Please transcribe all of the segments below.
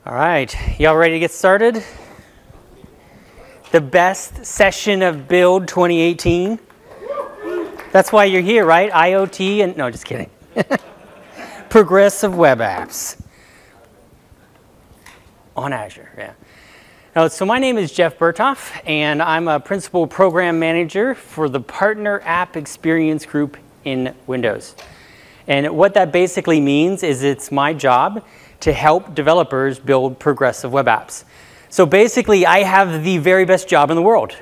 All right, y'all ready to get started? The best session of Build 2018. That's why you're here, right? IoT and, no, just kidding. Progressive web apps on Azure, yeah. Now, so my name is Jeff Berthoff, and I'm a Principal Program Manager for the Partner App Experience Group in Windows. And what that basically means is it's my job to help developers build progressive web apps. So basically, I have the very best job in the world.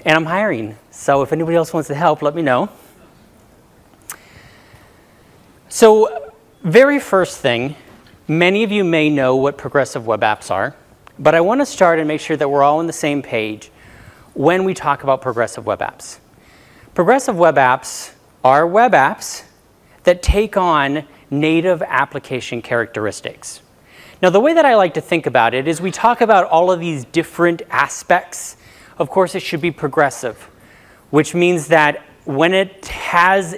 And I'm hiring. So if anybody else wants to help, let me know. So very first thing, many of you may know what progressive web apps are. But I want to start and make sure that we're all on the same page when we talk about progressive web apps. Progressive web apps are web apps that take on native application characteristics. Now, the way that I like to think about it is we talk about all of these different aspects. Of course, it should be progressive, which means that when it has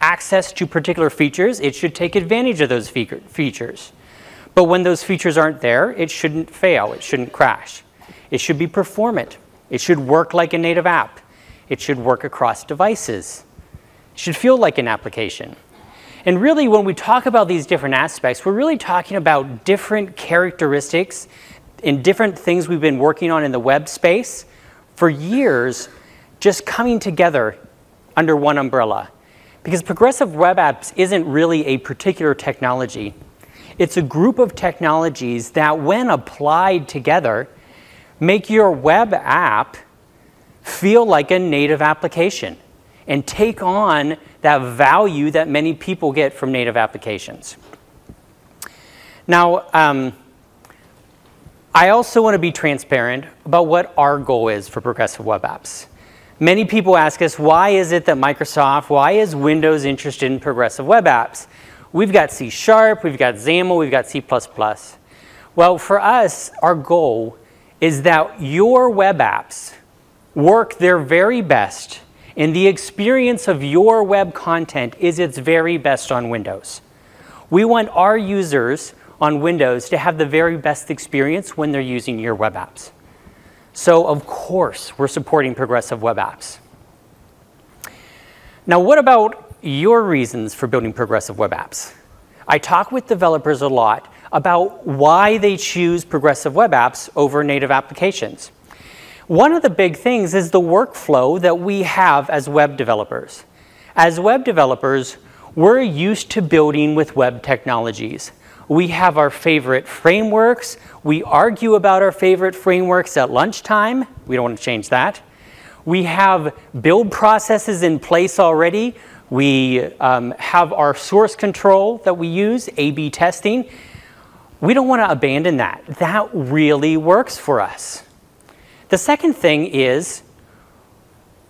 access to particular features, it should take advantage of those features. But when those features aren't there, it shouldn't fail. It shouldn't crash. It should be performant. It should work like a native app. It should work across devices. It should feel like an application. And really, when we talk about these different aspects, we're really talking about different characteristics and different things we've been working on in the web space for years, just coming together under one umbrella. Because progressive web apps isn't really a particular technology. It's a group of technologies that, when applied together, make your web app feel like a native application and take on that value that many people get from native applications. Now, I also want to be transparent about what our goal is for progressive web apps. Many people ask us, why is it that Microsoft, why is Windows interested in progressive web apps? We've got C#, we've got XAML, we've got C++. Well, for us, our goal is that your web apps work their very best, and the experience of your web content is its very best on Windows. We want our users on Windows to have the very best experience when they're using your web apps. So, of course, we're supporting progressive web apps. Now, what about your reasons for building progressive web apps? I talk with developers a lot about why they choose progressive web apps over native applications. One of the big things is the workflow that we have as web developers. As web developers, we're used to building with web technologies. We have our favorite frameworks. We argue about our favorite frameworks at lunchtime. We don't want to change that. We have build processes in place already. We have our source control that we use, A/B testing. We don't want to abandon that. That really works for us. The second thing is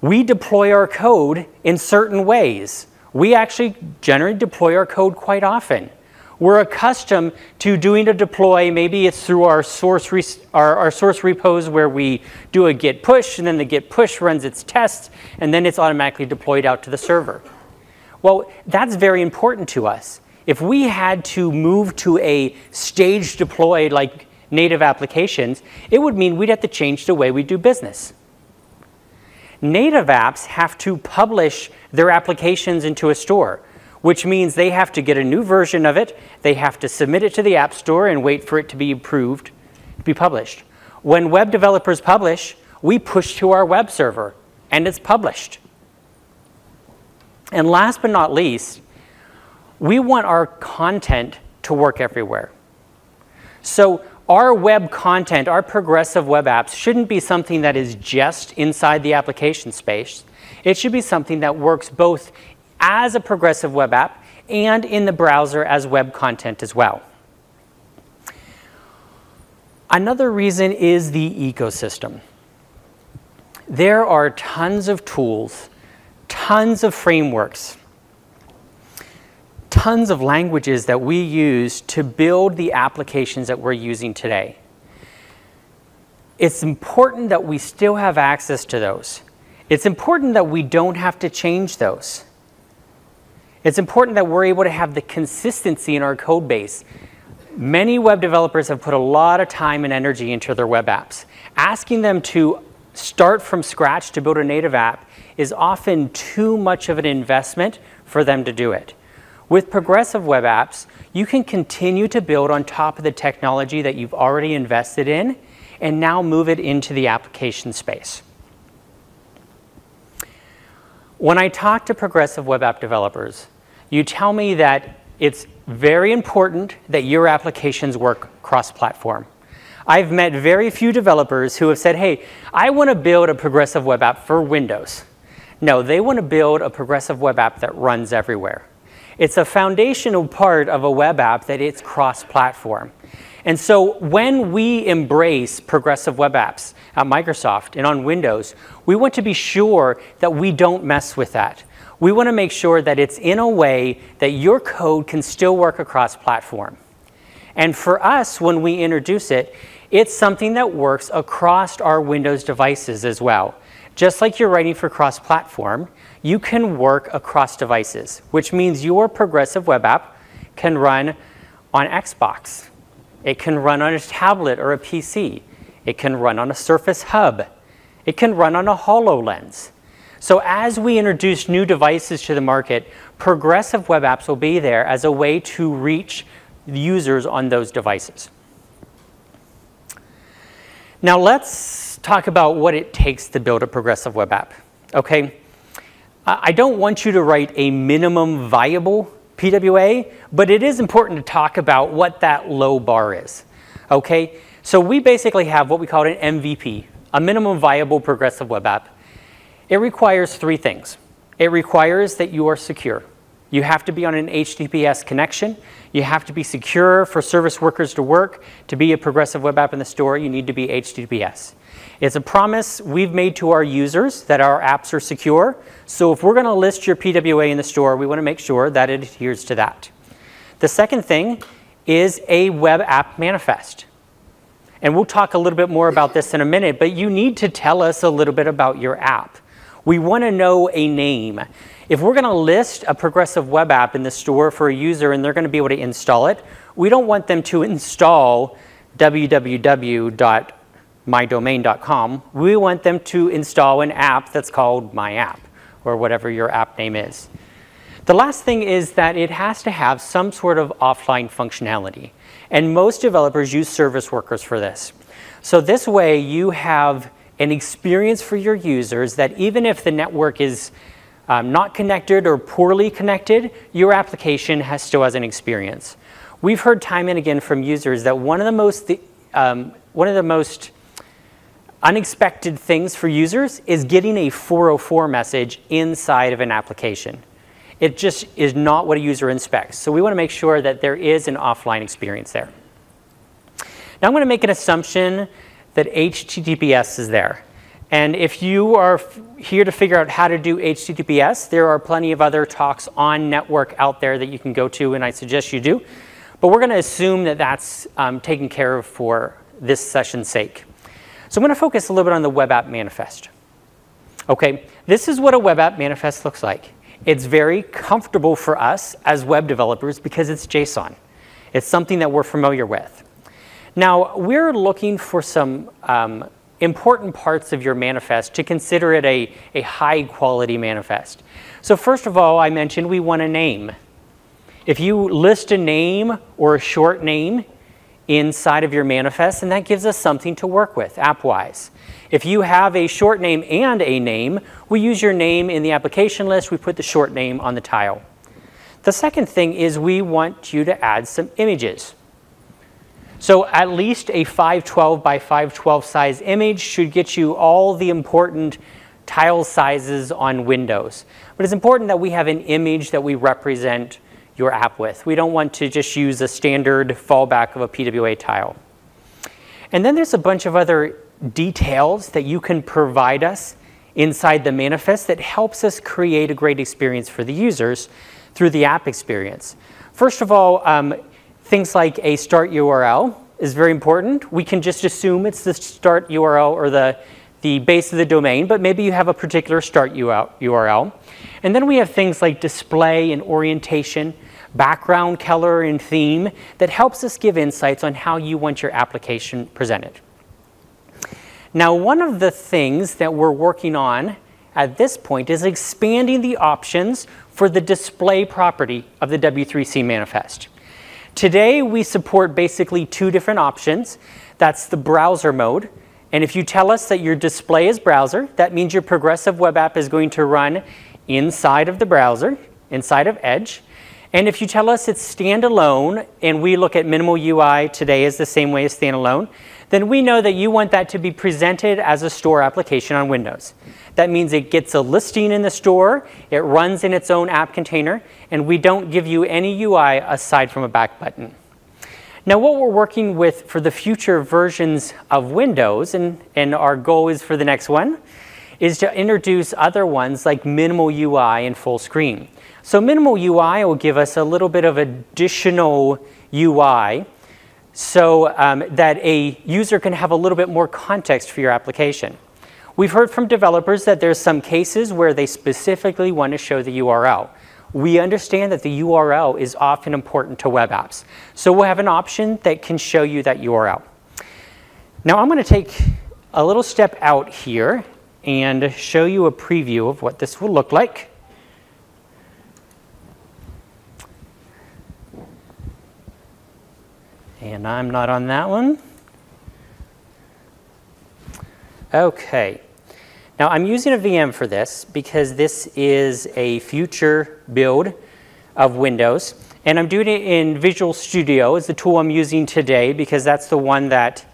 we deploy our code in certain ways. We actually generally deploy our code quite often. We're accustomed to doing a deploy. Maybe it's through our source repos where we do a git push, and then the git push runs its tests, and then it's automatically deployed out to the server. Well, that's very important to us. If we had to move to a staged deploy like native applications, it would mean we'd have to change the way we do business. Native apps have to publish their applications into a store, which means they have to get a new version of it, they have to submit it to the App Store and wait for it to be approved to be published. When web developers publish, we push to our web server, and it's published. And last but not least, we want our content to work everywhere. So our web content, our progressive web apps, shouldn't be something that is just inside the application space. It should be something that works both as a progressive web app and in the browser as web content as well. Another reason is the ecosystem. There are tons of tools, tons of frameworks, tons of languages that we use to build the applications that we're using today. It's important that we still have access to those. It's important that we don't have to change those. It's important that we're able to have the consistency in our code base. Many web developers have put a lot of time and energy into their web apps. Asking them to start from scratch to build a native app is often too much of an investment for them to do it. With progressive web apps, you can continue to build on top of the technology that you've already invested in and now move it into the application space. When I talk to progressive web app developers, you tell me that it's very important that your applications work cross-platform. I've met very few developers who have said, hey, I want to build a progressive web app for Windows. No, they want to build a progressive web app that runs everywhere. It's a foundational part of a web app that it's cross-platform. And so when we embrace progressive web apps at Microsoft and on Windows, we want to be sure that we don't mess with that. We want to make sure that it's in a way that your code can still work across platform. And for us, when we introduce it, it's something that works across our Windows devices as well. Just like you're writing for cross-platform, you can work across devices, which means your progressive web app can run on Xbox. It can run on a tablet or a PC. It can run on a Surface Hub. It can run on a HoloLens. So as we introduce new devices to the market, progressive web apps will be there as a way to reach users on those devices. Now let's talk about what it takes to build a progressive web app. Okay, I don't want you to write a minimum viable PWA, but it is important to talk about what that low bar is. Okay, so we basically have what we call an MVP, a minimum viable progressive web app. It requires three things. It requires that you are secure. You have to be on an HTTPS connection. You have to be secure for service workers to work. To be a progressive web app in the store, you need to be HTTPS. It's a promise we've made to our users that our apps are secure. So if we're going to list your PWA in the store, we want to make sure that it adheres to that. The second thing is a web app manifest. And we'll talk a little bit more about this in a minute, but you need to tell us a little bit about your app. We want to know a name. If we're going to list a progressive web app in the store for a user and they're going to be able to install it, we don't want them to install www.mydomain.com. We want them to install an app that's called My App, or whatever your app name is. The last thing is that it has to have some sort of offline functionality. And most developers use service workers for this. So this way you have an experience for your users that even if the network is not connected or poorly connected, your application still has an experience. We've heard time and again from users that one of the most unexpected things for users is getting a 404 message inside of an application. It just is not what a user inspects. So we want to make sure that there is an offline experience there. Now I'm going to make an assumption that HTTPS is there. And if you are here to figure out how to do HTTPS, there are plenty of other talks on network out there that you can go to, and I suggest you do. But we're going to assume that that's taken care of for this session's sake. So I'm going to focus a little bit on the web app manifest. Okay, this is what a web app manifest looks like. It's very comfortable for us as web developers because it's JSON. It's something that we're familiar with. Now, we're looking for some important parts of your manifest to consider it a high-quality manifest. So first of all, I mentioned we want a name. If you list a name or a short name inside of your manifest, and that gives us something to work with, app-wise. If you have a short name and a name, we use your name in the application list. We put the short name on the tile. The second thing is we want you to add some images. So at least a 512 by 512 size image should get you all the important tile sizes on Windows. But it's important that we have an image that we represent your app with. We don't want to just use a standard fallback of a PWA tile. And then there's a bunch of other details that you can provide us inside the manifest that helps us create a great experience for the users through the app experience. First of all, things like a start URL is very important. We can just assume it's the start URL or the base of the domain, but maybe you have a particular start URL. And then we have things like display and orientation. background color and theme that helps us give insights on how you want your application presented. Now, one of the things that we're working on at this point is expanding the options for the display property of the W3C manifest. Today, we support basically two different options. That's the browser mode. And if you tell us that your display is browser, that means your progressive web app is going to run inside of the browser, inside of Edge. And if you tell us it's standalone, and we look at minimal UI today as the same way as standalone, then we know that you want that to be presented as a store application on Windows. That means it gets a listing in the store, it runs in its own app container, and we don't give you any UI aside from a back button. Now, what we're working with for the future versions of Windows, and our goal is for the next one, is to introduce other ones like minimal UI and full screen. So minimal UI will give us a little bit of additional UI so that a user can have a little bit more context for your application. We've heard from developers that there's some cases where they specifically want to show the URL. We understand that the URL is often important to web apps. So we'll have an option that can show you that URL. Now I'm going to take a little step out here and show you a preview of what this will look like. And I'm not on that one. Okay. Now I'm using a VM for this because this is a future build of Windows. And I'm doing it in Visual Studio as the tool I'm using today because that's the one that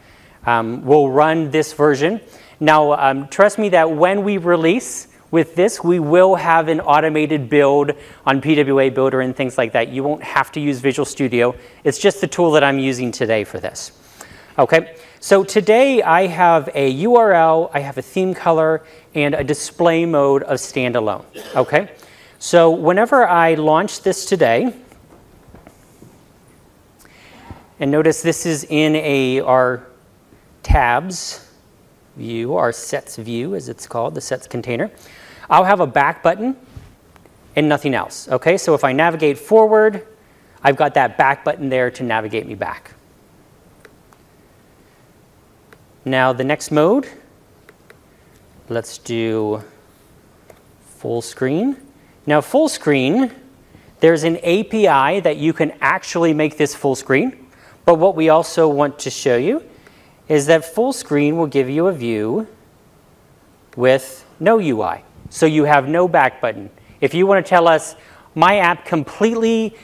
will run this version. Now trust me that when we release with this, we will have an automated build on PWA Builder and things like that. You won't have to use Visual Studio. It's just the tool that I'm using today for this. Okay, so today I have a URL, I have a theme color, and a display mode of standalone. Okay, so whenever I launch this today, and notice this is in our tabs view, our sets view as it's called, the sets container. I'll have a back button and nothing else. Okay, so if I navigate forward, I've got that back button there to navigate me back. Now the next mode, let's do full screen. Now full screen, there's an API that you can actually make this full screen. But what we also want to show you is that full screen will give you a view with no UI. So you have no back button. If you want to tell us, my app completely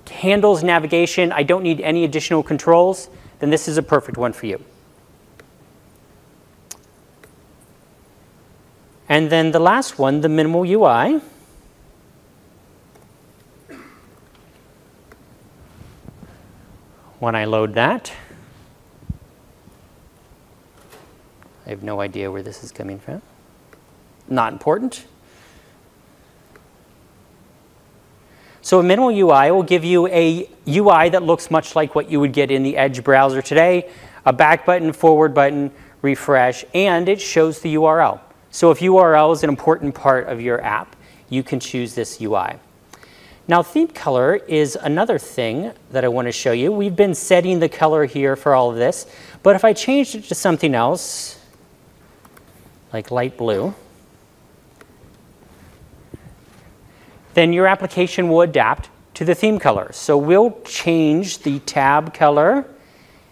handles navigation, I don't need any additional controls, then this is a perfect one for you. And then the last one, the minimal UI. When I load that, I have no idea where this is coming from. Not important. So a minimal UI will give you a UI that looks much like what you would get in the Edge browser today, a back button, forward button, refresh, and it shows the URL. So if URL is an important part of your app, you can choose this UI. Now theme color is another thing that I want to show you. We've been setting the color here for all of this, but if I changed it to something else, like light blue, then your application will adapt to the theme color. So we'll change the tab color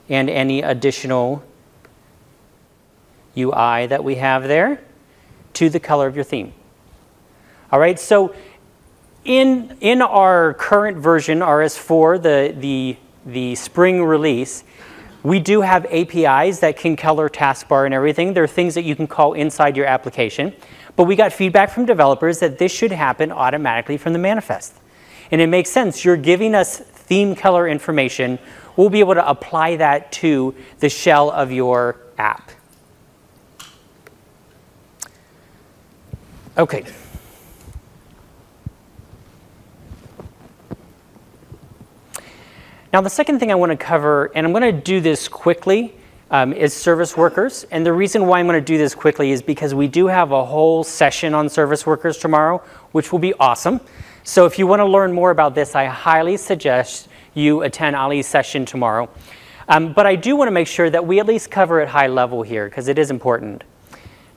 and any additional UI that we have there to the color of your theme. All right, so in our current version, RS4, the spring release, we do have APIs that can color taskbar and everything. There are things that you can call inside your application. But we got feedback from developers that this should happen automatically from the manifest. And it makes sense. You're giving us theme color information. We'll be able to apply that to the shell of your app. Okay. Now the second thing I want to cover, and I'm going to do this quickly, is service workers. And the reason why I'm going to do this quickly is because we do have a whole session on service workers tomorrow, which will be awesome. So if you want to learn more about this, I highly suggest you attend Ali's session tomorrow. But I do want to make sure that we at least cover it high level here, because it is important.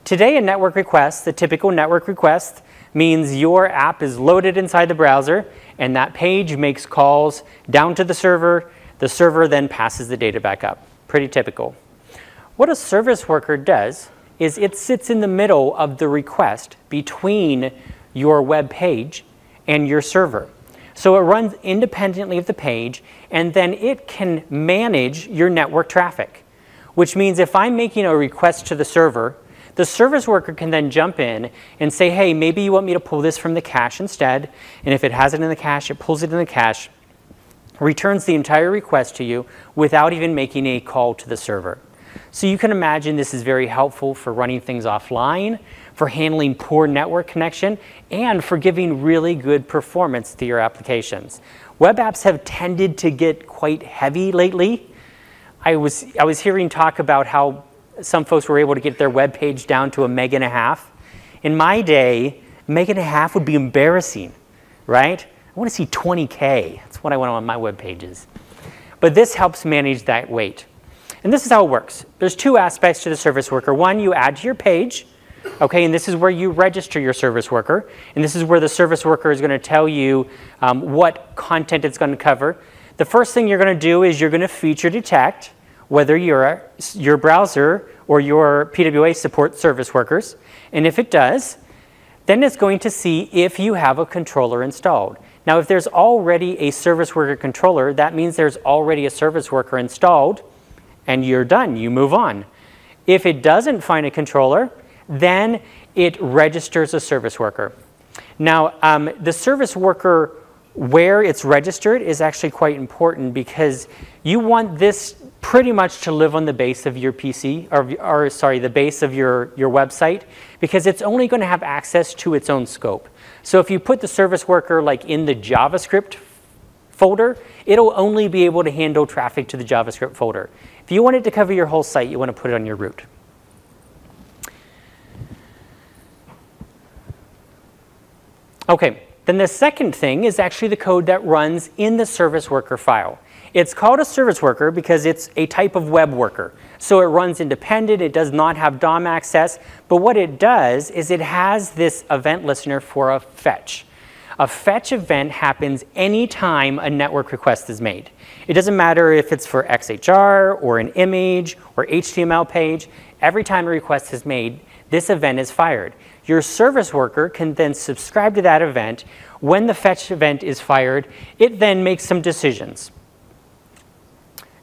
Today, a network request, the typical network request, means your app is loaded inside the browser, and that page makes calls down to the server. The server then passes the data back up. Pretty typical. What a service worker does is it sits in the middle of the request between your web page and your server. So it runs independently of the page, and then it can manage your network traffic, which means if I'm making a request to the service worker can then jump in and say, hey, maybe you want me to pull this from the cache instead. And if it has it in the cache, it pulls it in the cache, returns the entire request to you without even making a call to the server. So you can imagine this is very helpful for running things offline, for handling poor network connection, and for giving really good performance to your applications. Web apps have tended to get quite heavy lately. I was hearing talk about how some folks were able to get their web page down to 1.5 MB. In my day, 1.5 MB would be embarrassing, right? I want to see 20K. That's what I want on my web pages. But this helps manage that weight. And this is how it works. There's two aspects to the service worker. One, you add to your page, okay, and this is where you register your service worker. And this is where the service worker is going to tell you what content it's going to cover. The first thing you're going to do is you're going to feature detect whether your browser or your PWA supports service workers. And if it does, then it's going to see if you have a controller installed. Now, if there's already a service worker controller, that means there's already a service worker installed, and you're done. You move on. If it doesn't find a controller, then it registers a service worker. Now, the service worker where it's registered is actually quite important, because you want this pretty much to live on the base of your PC, or sorry, the base of your website, because it's only going to have access to its own scope. So if you put the service worker like in the JavaScript folder, it'll only be able to handle traffic to the JavaScript folder. If you want it to cover your whole site, you want to put it on your root. Okay, then the second thing is actually the code that runs in the service worker file. It's called a service worker because it's a type of web worker. So it runs independent, it does not have DOM access, but what it does is it has this event listener for a fetch. A fetch event happens anytime a network request is made. It doesn't matter if it's for XHR or an image or HTML page. Every time a request is made, this event is fired. Your service worker can then subscribe to that event. When the fetch event is fired, it then makes some decisions.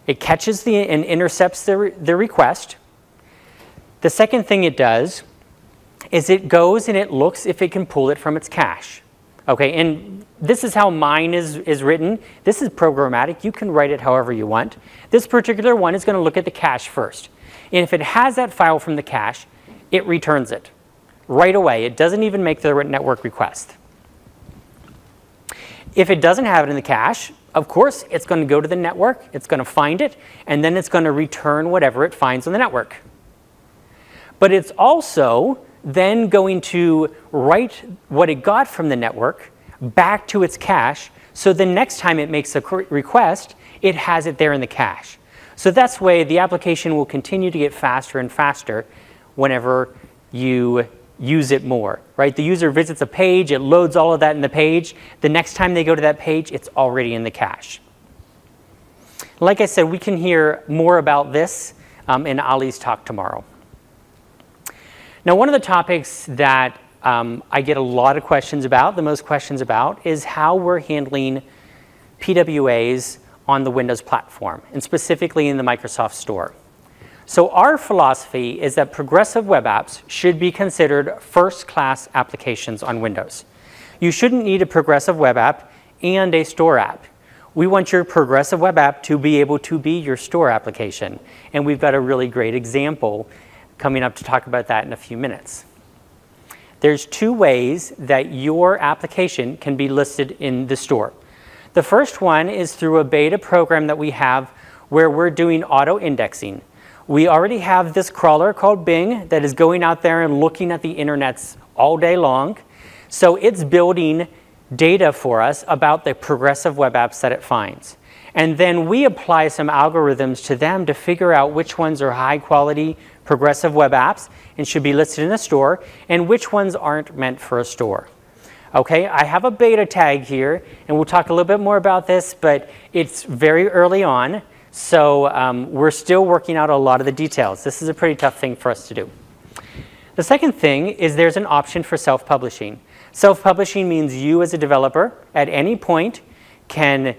It catches and intercepts the request. The second thing it does is it goes and it looks if it can pull it from its cache. Okay, and this is how mine is written. This is programmatic. You can write it however you want. This particular one is going to look at the cache first. And if it has that file from the cache, it returns it right away. It doesn't even make the network request. If it doesn't have it in the cache, of course, it's going to go to the network, it's going to find it, and then it's going to return whatever it finds on the network. But it's also then going to write what it got from the network back to its cache, so the next time it makes a request, it has it there in the cache. So that's the way the application will continue to get faster and faster whenever you use it more, right? The user visits a page, it loads all of that in the page. The next time they go to that page, it's already in the cache. Like I said, we can hear more about this in Ali's talk tomorrow. Now, one of the topics that I get a lot of questions about, the most questions about, is how we're handling PWAs on the Windows platform, and specifically in the Microsoft Store. So our philosophy is that progressive web apps should be considered first-class applications on Windows. You shouldn't need a progressive web app and a store app. We want your progressive web app to be able to be your store application. And we've got a really great example coming up to talk about that in a few minutes. There's two ways that your application can be listed in the store. The first one is through a beta program that we have where we're doing auto-indexing. We already have this crawler called Bing that is going out there and looking at the internets all day long. So it's building data for us about the progressive web apps that it finds. And then we apply some algorithms to them to figure out which ones are high quality progressive web apps and should be listed in a store, and which ones aren't meant for a store. Okay, I have a beta tag here, and we'll talk a little bit more about this, but it's very early on, so we're still working out a lot of the details. This is a pretty tough thing for us to do. The second thing is there's an option for self-publishing. Self-publishing means you as a developer at any point can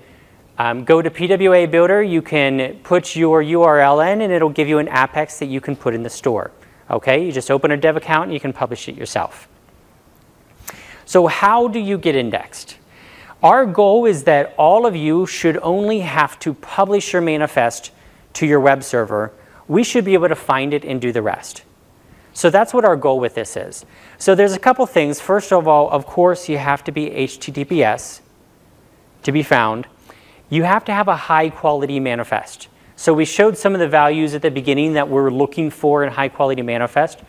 go to PWA Builder, you can put your URL in, and it'll give you an Apex that you can put in the store. Okay, you just open a dev account and you can publish it yourself. So how do you get indexed? Our goal is that all of you should only have to publish your manifest to your web server. We should be able to find it and do the rest. So that's what our goal with this is. So there's a couple things. First of all, of course, you have to be HTTPS to be found. You have to have a high quality manifest. So we showed some of the values at the beginning that we're looking for in high quality manifest.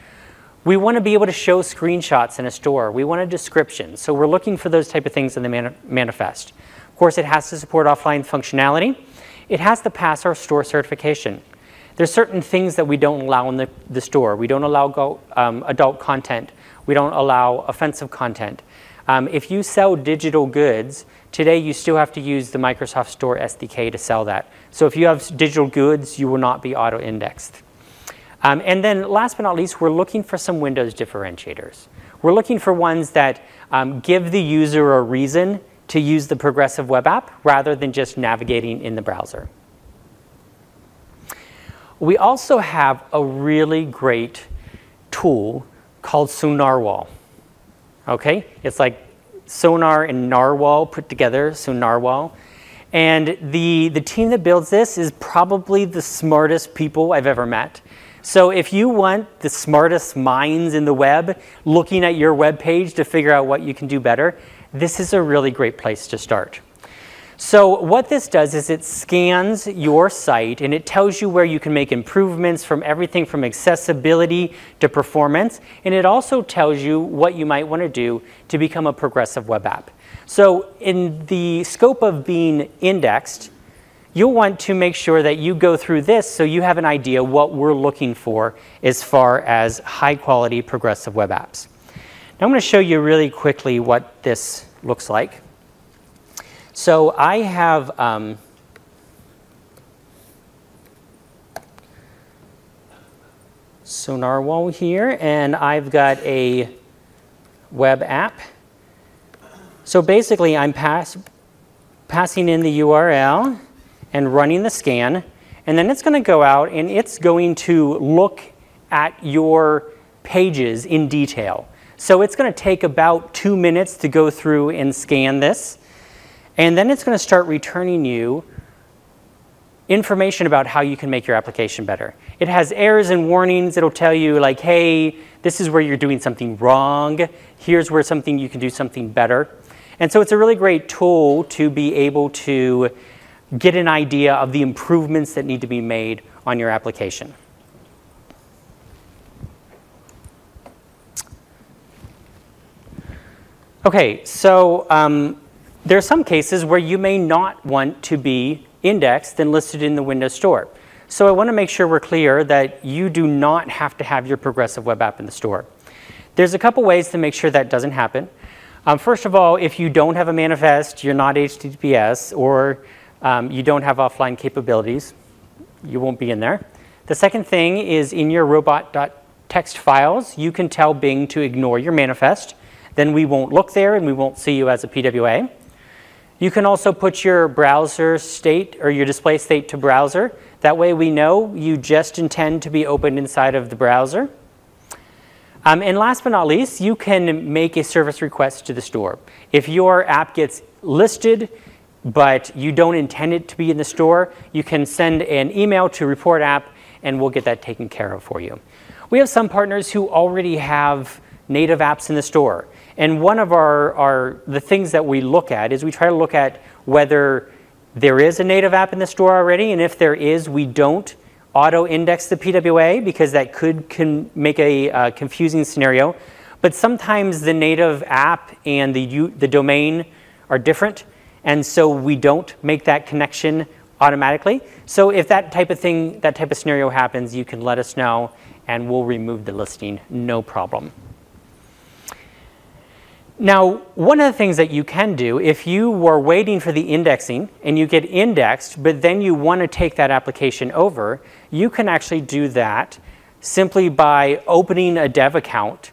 We want to be able to show screenshots in a store. We want a description. So we're looking for those type of things in the manifest. Of course, it has to support offline functionality. It has to pass our store certification. There's certain things that we don't allow in the store. We don't allow adult content. We don't allow offensive content. If you sell digital goods, today you still have to use the Microsoft Store SDK to sell that. So if you have digital goods, you will not be auto-indexed. And then last but not least, we're looking for some Windows differentiators. We're looking for ones that give the user a reason to use the progressive web app rather than just navigating in the browser. We also have a really great tool called SonarWall. Okay, it's like sonar and narwhal put together, SonarWall. And the team that builds this is probably the smartest people I've ever met. So if you want the smartest minds in the web looking at your web page to figure out what you can do better, this is a really great place to start. So what this does is it scans your site and it tells you where you can make improvements from everything from accessibility to performance. And it also tells you what you might want to do to become a progressive web app. So in the scope of being indexed, you'll want to make sure that you go through this so you have an idea what we're looking for as far as high quality progressive web apps. Now I'm going to show you really quickly what this looks like. So I have SonarWall here, and I've got a web app. So basically I'm passing in the URL and running the scan, and then it's going to go out and it's going to look at your pages in detail. So it's going to take about 2 minutes to go through and scan this. And then it's going to start returning you information about how you can make your application better. It has errors and warnings. It'll tell you like, hey, this is where you're doing something wrong. Here's where you can do something better. And so it's a really great tool to be able to get an idea of the improvements that need to be made on your application. Okay, so there are some cases where you may not want to be indexed and listed in the Windows Store. So I want to make sure we're clear that you do not have to have your progressive web app in the store. There's a couple ways to make sure that doesn't happen. First of all, if you don't have a manifest, you're not HTTPS, or you don't have offline capabilities, you won't be in there. The second thing is in your robot.txt files, you can tell Bing to ignore your manifest. Then we won't look there and we won't see you as a PWA. You can also put your browser state or your display state to browser. That way we know you just intend to be opened inside of the browser. And last but not least, you can make a service request to the store. If your app gets listed, but you don't intend it to be in the store, you can send an email to report app and we'll get that taken care of for you. We have some partners who already have native apps in the store. And one of the things that we look at is we try to look at whether there is a native app in the store already, and if there is, we don't auto-index the PWA because that can make a confusing scenario. But sometimes the native app and the domain are different, and so we don't make that connection automatically. So if that type of thing, that type of scenario happens, you can let us know, and we'll remove the listing, no problem. Now, one of the things that you can do, if you were waiting for the indexing and you get indexed, but then you want to take that application over, you can actually do that simply by opening a dev account,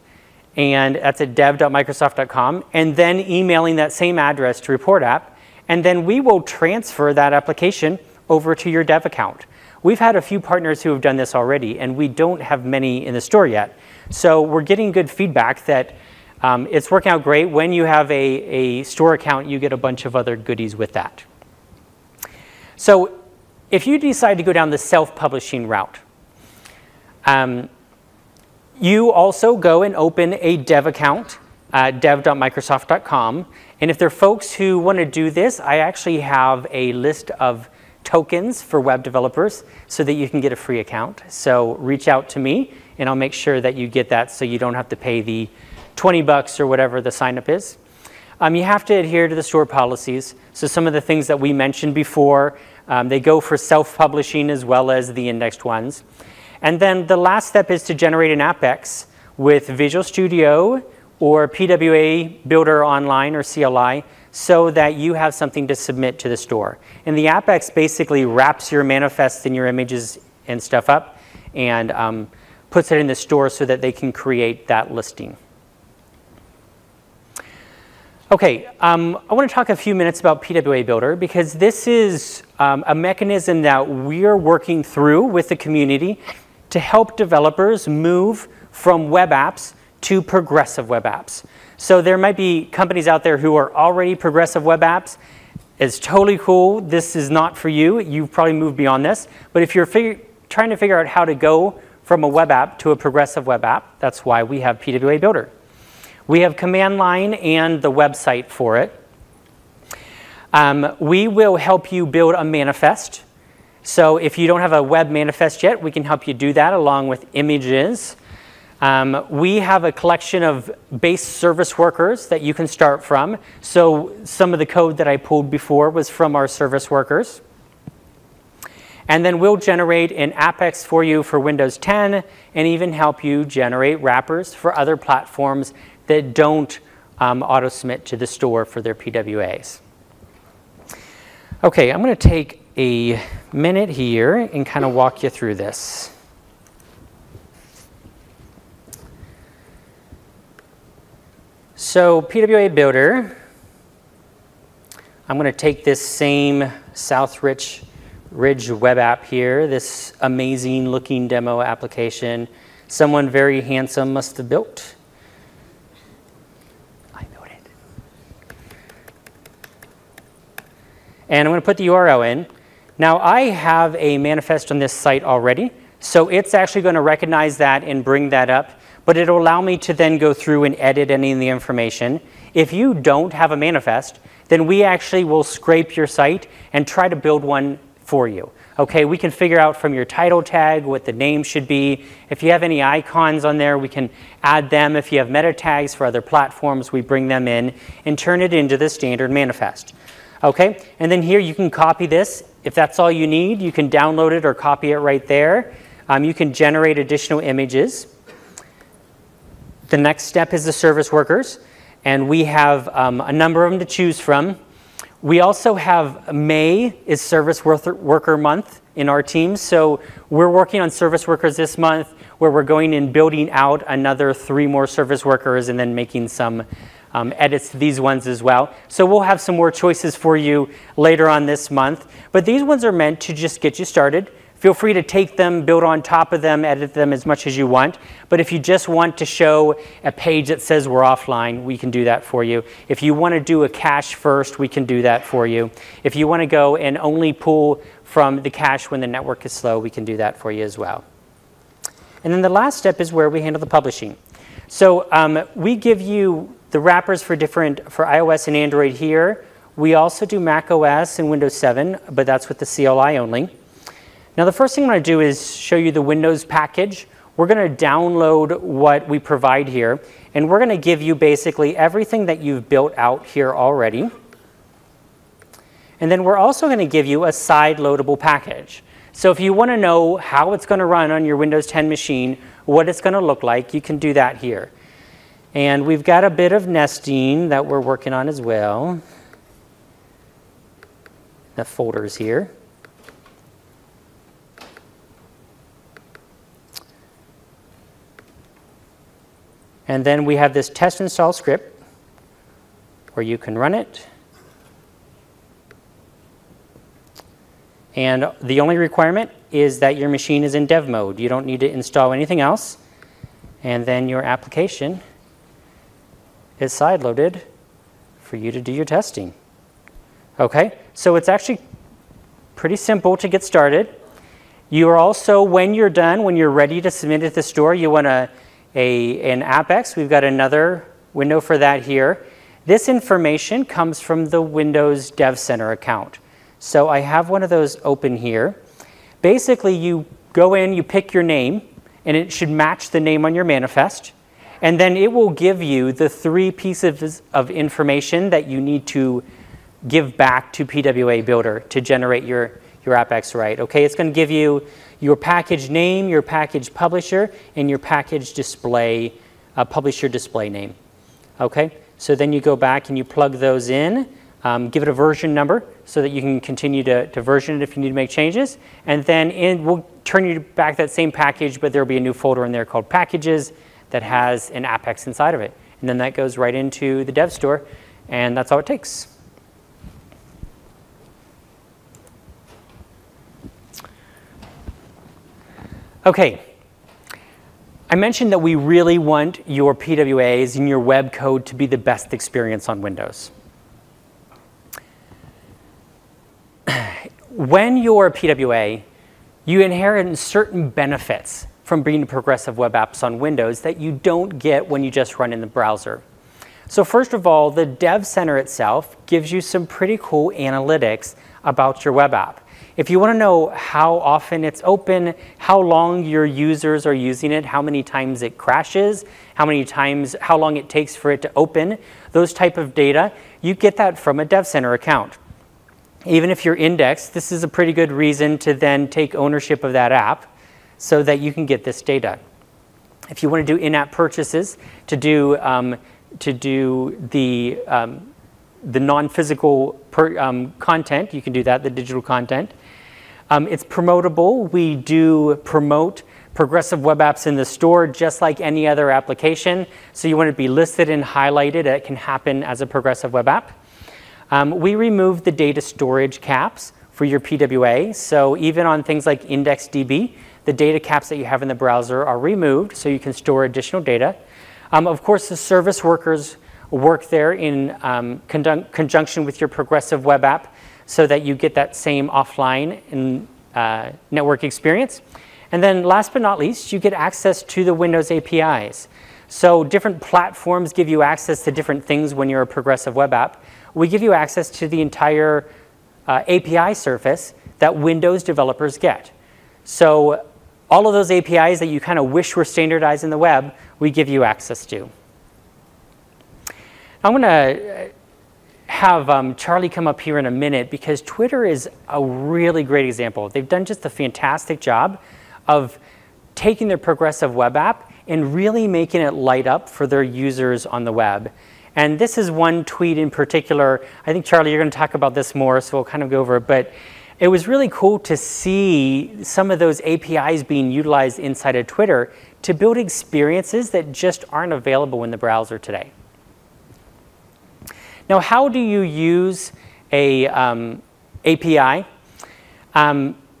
and that's at dev.microsoft.com, and then emailing that same address to Report App, and then we will transfer that application over to your dev account. We've had a few partners who have done this already, and we don't have many in the store yet. So we're getting good feedback that it's working out great. When you have a store account, you get a bunch of other goodies with that. So if you decide to go down the self-publishing route, you also go and open a dev account at dev.microsoft.com. And if there are folks who want to do this, I actually have a list of tokens for web developers so that you can get a free account. So reach out to me, and I'll make sure that you get that so you don't have to pay the $20 or whatever the sign up is. You have to adhere to the store policies. So some of the things that we mentioned before, they go for self-publishing as well as the indexed ones. And then the last step is to generate an Apex with Visual Studio or PWA Builder Online or CLI so that you have something to submit to the store. And the Apex basically wraps your manifests and your images and stuff up and puts it in the store so that they can create that listing. Okay, I want to talk a few minutes about PWA Builder because this is a mechanism that we're working through with the community to help developers move from web apps to progressive web apps. So there might be companies out there who are already progressive web apps. It's totally cool. This is not for you. You've probably moved beyond this. But if you're trying to figure out how to go from a web app to a progressive web app, that's why we have PWA Builder. We have command line and the website for it. We will help you build a manifest. So if you don't have a web manifest yet, we can help you do that along with images. We have a collection of base service workers that you can start from. So some of the code that I pulled before was from our service workers. And then we'll generate an Apex for you for Windows 10 and even help you generate wrappers for other platforms that don't auto-submit to the store for their PWAs. Okay, I'm going to take a minute here and kind of walk you through this. So PWA Builder, I'm going to take this same Southridge web app here, this amazing looking demo application. Someone very handsome must have built. And I'm going to put the URL in. Now I have a manifest on this site already, so it's actually going to recognize that and bring that up, but it'll allow me to then go through and edit any of the information. If you don't have a manifest, then we actually will scrape your site and try to build one for you. Okay, we can figure out from your title tag what the name should be. If you have any icons on there, we can add them. If you have meta tags for other platforms, we bring them in and turn it into the standard manifest. Okay, and then here you can copy this. If that's all you need, you can download it or copy it right there. You can generate additional images. The next step is the service workers, and we have a number of them to choose from. We also have May is Service Worker Month in our team, so we're working on service workers this month where we're going and building out another 3 more service workers and then making some edits to these ones as well. So we'll have some more choices for you later on this month. But these ones are meant to just get you started. Feel free to take them, build on top of them, edit them as much as you want. But if you just want to show a page that says we're offline, we can do that for you. If you want to do a cache first, we can do that for you. If you want to go and only pull from the cache when the network is slow, we can do that for you as well. And then the last step is where we handle the publishing. So we give you the wrappers for iOS and Android here. We also do Mac OS and Windows 7, but that's with the CLI only. Now the first thing I'm going to do is show you the Windows package. We're going to download what we provide here, and we're going to give you basically everything that you've built out here already. And then we're also going to give you a side loadable package. So if you want to know how it's going to run on your Windows 10 machine, what it's going to look like, you can do that here. And we've got a bit of nesting that we're working on as well. The folders here. And then we have this test install script where you can run it. And the only requirement is that your machine is in dev mode. You don't need to install anything else. And then your application is sideloaded for you to do your testing. Okay, so it's actually pretty simple to get started. You are also, when you're done, when you're ready to submit it to the store, you want an AppX. We've got another window for that here. This information comes from the Windows Dev Center account. So I have one of those open here. Basically, you go in, you pick your name, and it should match the name on your manifest. And then it will give you the 3 pieces of information that you need to give back to PWA Builder to generate your AppX right. Okay, it's going to give you your package name, your package publisher, and your package display, publisher display name. Okay, so then you go back and you plug those in. Give it a version number so that you can continue to version it if you need to make changes. And then we'll turn you back that same package, but there'll be a new folder in there called Packages that has an AppX inside of it. And then that goes right into the dev store, and that's all it takes. Okay, I mentioned that we really want your PWAs and your web code to be the best experience on Windows. When you're a PWA, you inherit certain benefits from being progressive web apps on Windows that you don't get when you just run in the browser. So first of all, the Dev Center itself gives you some pretty cool analytics about your web app. If you want to know how often it's open, how long your users are using it, how many times it crashes, how long it takes for it to open, those type of data, you get that from a Dev Center account. Even if you're indexed, this is a pretty good reason to then take ownership of that app so that you can get this data. If you want to do in-app purchases, to do the non-physical content, you can do that, the digital content. It's promotable. We do promote progressive web apps in the store just like any other application. So you want to be listed and highlighted. It can happen as a progressive web app. We remove the data storage caps for your PWA. So even on things like IndexedDB, the data caps that you have in the browser are removed so you can store additional data. Of course, the service workers work there in conjunction with your progressive web app so that you get that same offline and network experience. And then last but not least, you get access to the Windows APIs. So different platforms give you access to different things when you're a progressive web app. We give you access to the entire API surface that Windows developers get. So all of those APIs that you kind of wish were standardized in the web, we give you access to. I'm going to have Charlie come up here in a minute because Twitter is a really great example. They've done just a fantastic job of taking their progressive web app and really making it light up for their users on the web. And this is one tweet in particular. I think, Charlie, you're going to talk about this more, so we'll kind of go over it. But it was really cool to see some of those APIs being utilized inside of Twitter to build experiences that just aren't available in the browser today. Now, how do you use a API?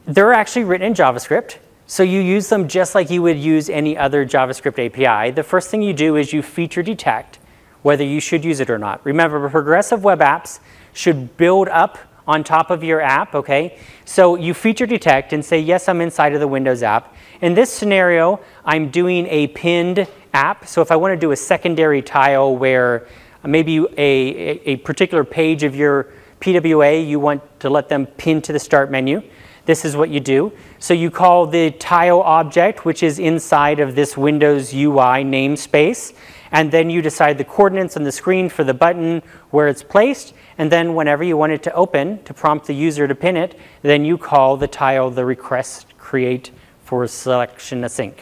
They're actually written in JavaScript. So you use them just like you would use any other JavaScript API. The first thing you do is you feature detect whether you should use it or not. Remember, progressive web apps should build up on top of your app, okay? So you feature detect and say, yes, I'm inside of the Windows app. In this scenario, I'm doing a pinned app. So if I want to do a secondary tile where maybe a particular page of your PWA, you want to let them pin to the start menu, this is what you do. So you call the tile object, which is inside of this Windows UI namespace, and then you decide the coordinates on the screen for the button where it's placed, and then whenever you want it to open, to prompt the user to pin it, then you call the tile the request create for selection async.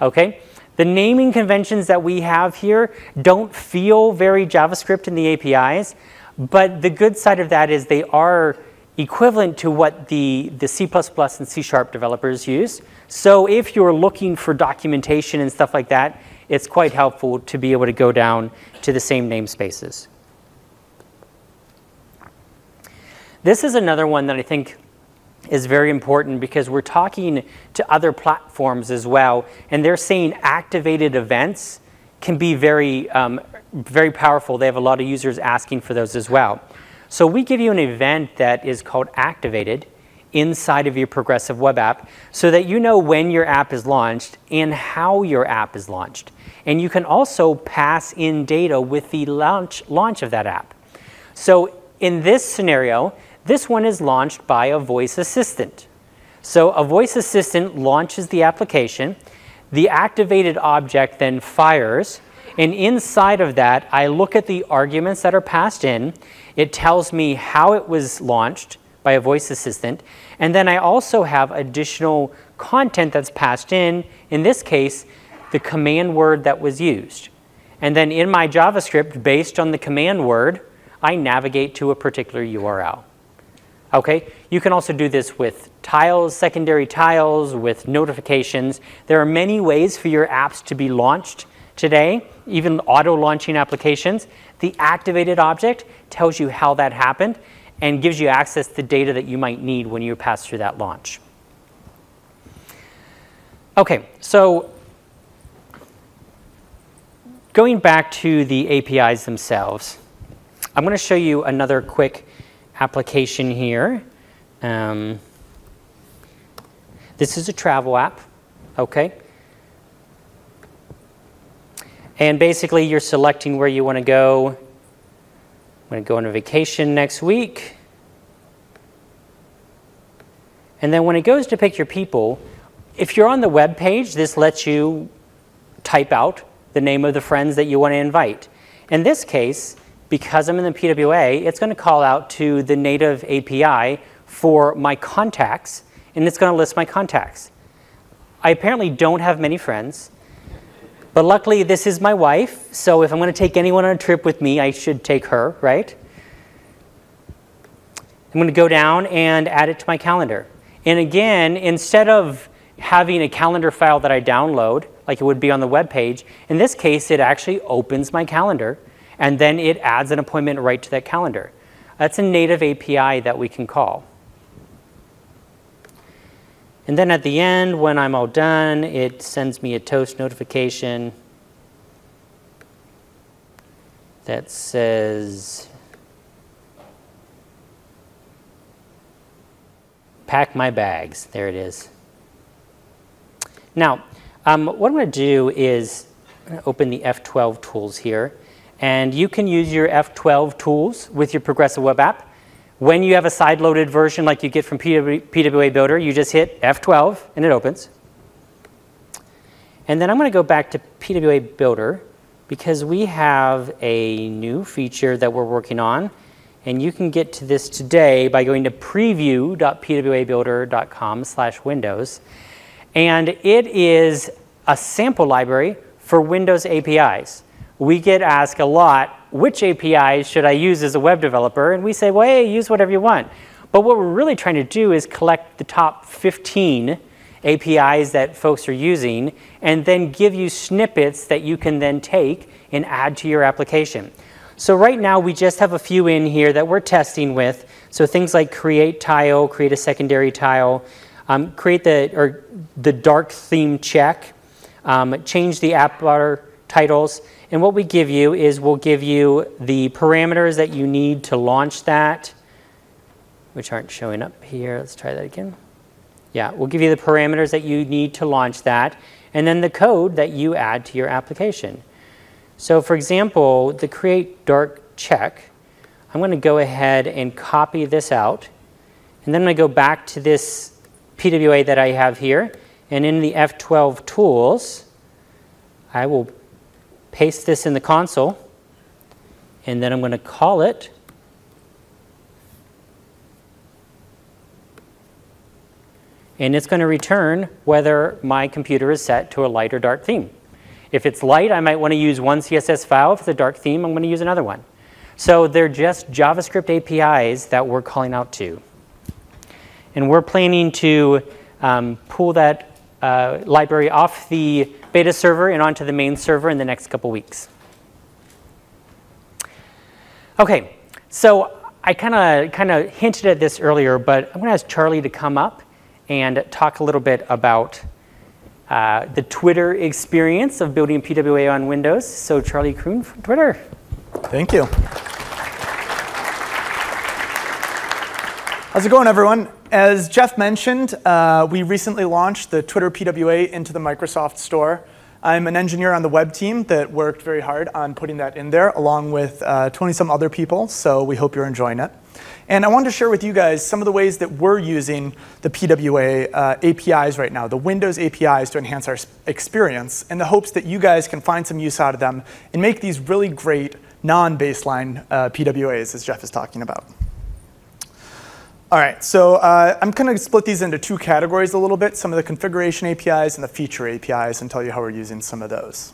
Okay? The naming conventions that we have here don't feel very JavaScript in the APIs, but the good side of that is they are equivalent to what the C++ and C# developers use. So if you're looking for documentation and stuff like that, it's quite helpful to be able to go down to the same namespaces. This is another one that I think is very important because we're talking to other platforms as well, and they're saying activated events can be very, very powerful. They have a lot of users asking for those as well. So we give you an event that is called activated inside of your progressive web app so that you know when your app is launched and how your app is launched. And you can also pass in data with the launch of that app. So in this scenario, this one is launched by a voice assistant. So a voice assistant launches the application. The activated object then fires. And inside of that, I look at the arguments that are passed in. It tells me how it was launched by a voice assistant. And then I also have additional content that's passed in this case, the command word that was used. And then in my JavaScript, based on the command word, I navigate to a particular URL. Okay, you can also do this with tiles, secondary tiles, with notifications. There are many ways for your apps to be launched today, even auto-launching applications. The activated object tells you how that happened and gives you access to data that you might need when you pass through that launch. Okay, so going back to the APIs themselves, I'm going to show you another quick application here. This is a travel app, okay? And basically you're selecting where you want to go. I'm going to go on a vacation next week. And then when it goes to pick your people, if you're on the web page, this lets you type out the name of the friends that you want to invite. In this case, because I'm in the PWA, it's going to call out to the native API for my contacts, and it's going to list my contacts. I apparently don't have many friends, but luckily this is my wife, so if I'm going to take anyone on a trip with me, I should take her, right? I'm going to go down and add it to my calendar. And again, instead of having a calendar file that I download, like it would be on the web page, in this case, it actually opens my calendar, and then it adds an appointment right to that calendar. That's a native API that we can call. And then at the end, when I'm all done, it sends me a toast notification that says, pack my bags. There it is. Now, what I'm going to do is open the F12 tools here. And you can use your F12 tools with your progressive web app. When you have a side-loaded version like you get from PWA Builder, you just hit F12 and it opens. And then I'm going to go back to PWA Builder because we have a new feature that we're working on. And you can get to this today by going to preview.pwabuilder.com/Windows. And it is a sample library for Windows APIs. We get asked a lot, which APIs should I use as a web developer? And we say, well, hey, use whatever you want. But what we're really trying to do is collect the top 15 APIs that folks are using and then give you snippets that you can then take and add to your application. So right now, we just have a few in here that we're testing with. So things like create tile, create a secondary tile, create the dark theme check, change the app bar titles. And what we give you is we'll give you the parameters that you need to launch that, which aren't showing up here. Let's try that again. Yeah, we'll give you the parameters that you need to launch that, and then the code that you add to your application. So for example, the create dark check, I'm going to go ahead and copy this out, and then I'm going to go back to this PWA that I have here. And in the F12 tools, I will paste this in the console, and then I'm going to call it. And it's going to return whether my computer is set to a light or dark theme. If it's light, I might want to use one CSS file. If it's a dark theme, I'm going to use another one. So they're just JavaScript APIs that we're calling out to. And we're planning to pull that library off the beta server and onto the main server in the next couple weeks. OK, so I kind of hinted at this earlier, but I'm going to ask Charlie to come up and talk a little bit about the Twitter experience of building PWA on Windows. So Charlie Kroon from Twitter. Thank you. How's it going, everyone? As Jeff mentioned, we recently launched the Twitter PWA into the Microsoft Store. I'm an engineer on the web team that worked very hard on putting that in there, along with 20-some other people, so we hope you're enjoying it. And I wanted to share with you guys some of the ways that we're using the PWA APIs right now, the Windows APIs, to enhance our experience, in the hopes that you guys can find some use out of them and make these really great non-baseline PWAs, as Jeff is talking about. All right, so I'm going to split these into two categories a little bit, some of the configuration APIs and the feature APIs, and tell you how we're using some of those.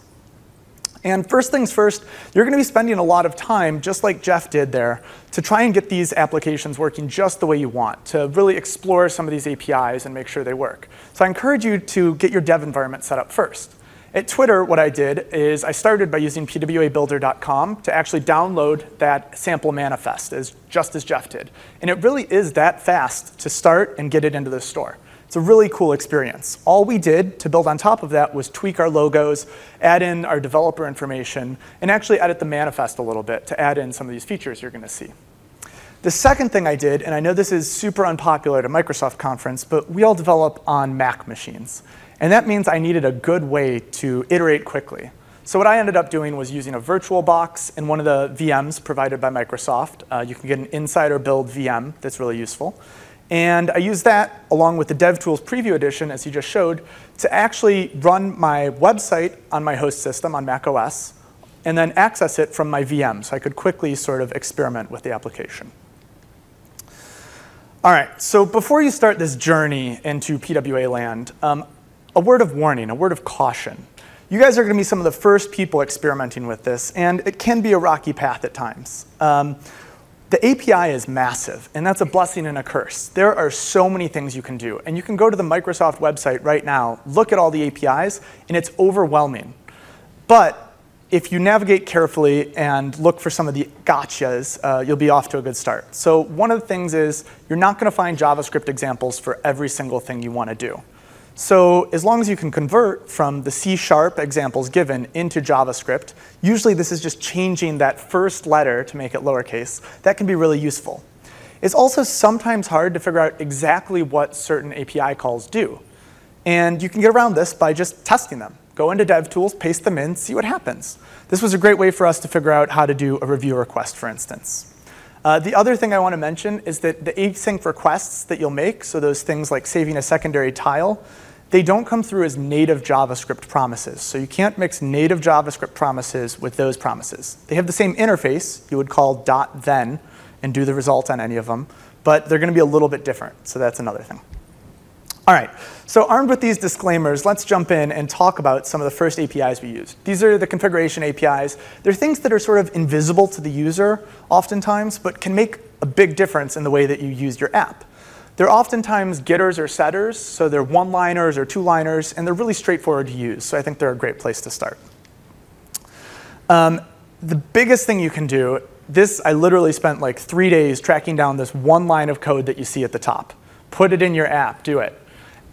And first things first, you're going to be spending a lot of time, just like Jeff did there, to try and get these applications working just the way you want, to really explore some of these APIs and make sure they work. So I encourage you to get your dev environment set up first. At Twitter, what I did is I started by using pwabuilder.com to actually download that sample manifest, just as Jeff did. And it really is that fast to start and get it into the store. It's a really cool experience. All we did to build on top of that was tweak our logos, add in our developer information, and actually edit the manifest a little bit to add in some of these features you're going to see. The second thing I did, and I know this is super unpopular at a Microsoft conference, but we all develop on Mac machines. And that means I needed a good way to iterate quickly. So what I ended up doing was using a virtual box in one of the VMs provided by Microsoft. You can get an insider build VM that's really useful. And I used that along with the DevTools Preview Edition, as he just showed, to actually run my website on my host system on Mac OS, and then access it from my VM, so I could quickly sort of experiment with the application. All right, so before you start this journey into PWA land, a word of warning, a word of caution. You guys are going to be some of the first people experimenting with this, and it can be a rocky path at times. The API is massive, and that's a blessing and a curse. There are so many things you can do. And you can go to the Microsoft website right now, look at all the APIs, and it's overwhelming. But if you navigate carefully and look for some of the gotchas, you'll be off to a good start. So one of the things is you're not going to find JavaScript examples for every single thing you want to do. So as long as you can convert from the C# examples given into JavaScript, usually this is just changing that first letter to make it lowercase. That can be really useful. It's also sometimes hard to figure out exactly what certain API calls do. And you can get around this by just testing them. Go into DevTools, paste them in, see what happens. This was a great way for us to figure out how to do a review request, for instance. The other thing I want to mention is that the async requests that you'll make, so those things like saving a secondary tile, they don't come through as native JavaScript promises. So you can't mix native JavaScript promises with those promises. They have the same interface. You would call .then and do the result on any of them. But they're going to be a little bit different. So that's another thing. All right, so armed with these disclaimers, let's jump in and talk about some of the first APIs we used. These are the configuration APIs. They're things that are sort of invisible to the user oftentimes, but can make a big difference in the way that you use your app. They're oftentimes getters or setters, so they're one-liners or two-liners, and they're really straightforward to use, so I think they're a great place to start. The biggest thing you can do, I literally spent like 3 days tracking down this one line of code that you see at the top. Put it in your app, do it.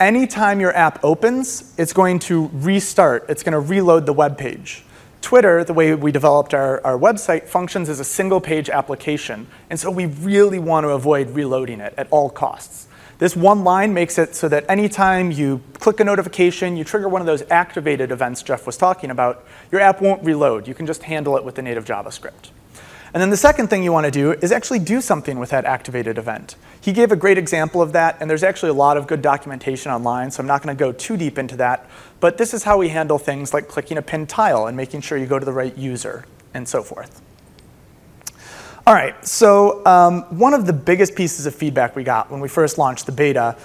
Anytime your app opens, it's going to restart. It's going to reload the web page. Twitter, the way we developed our website, functions as a single-page application. And so we really want to avoid reloading it at all costs. This one line makes it so that anytime you click a notification, you trigger one of those activated events Jeff was talking about, your app won't reload. You can just handle it with the native JavaScript. And then the second thing you want to do is actually do something with that activated event. He gave a great example of that, and there's actually a lot of good documentation online, so I'm not going to go too deep into that. But this is how we handle things like clicking a pinned tile and making sure you go to the right user, and so forth. All right, so one of the biggest pieces of feedback we got when we first launched the beta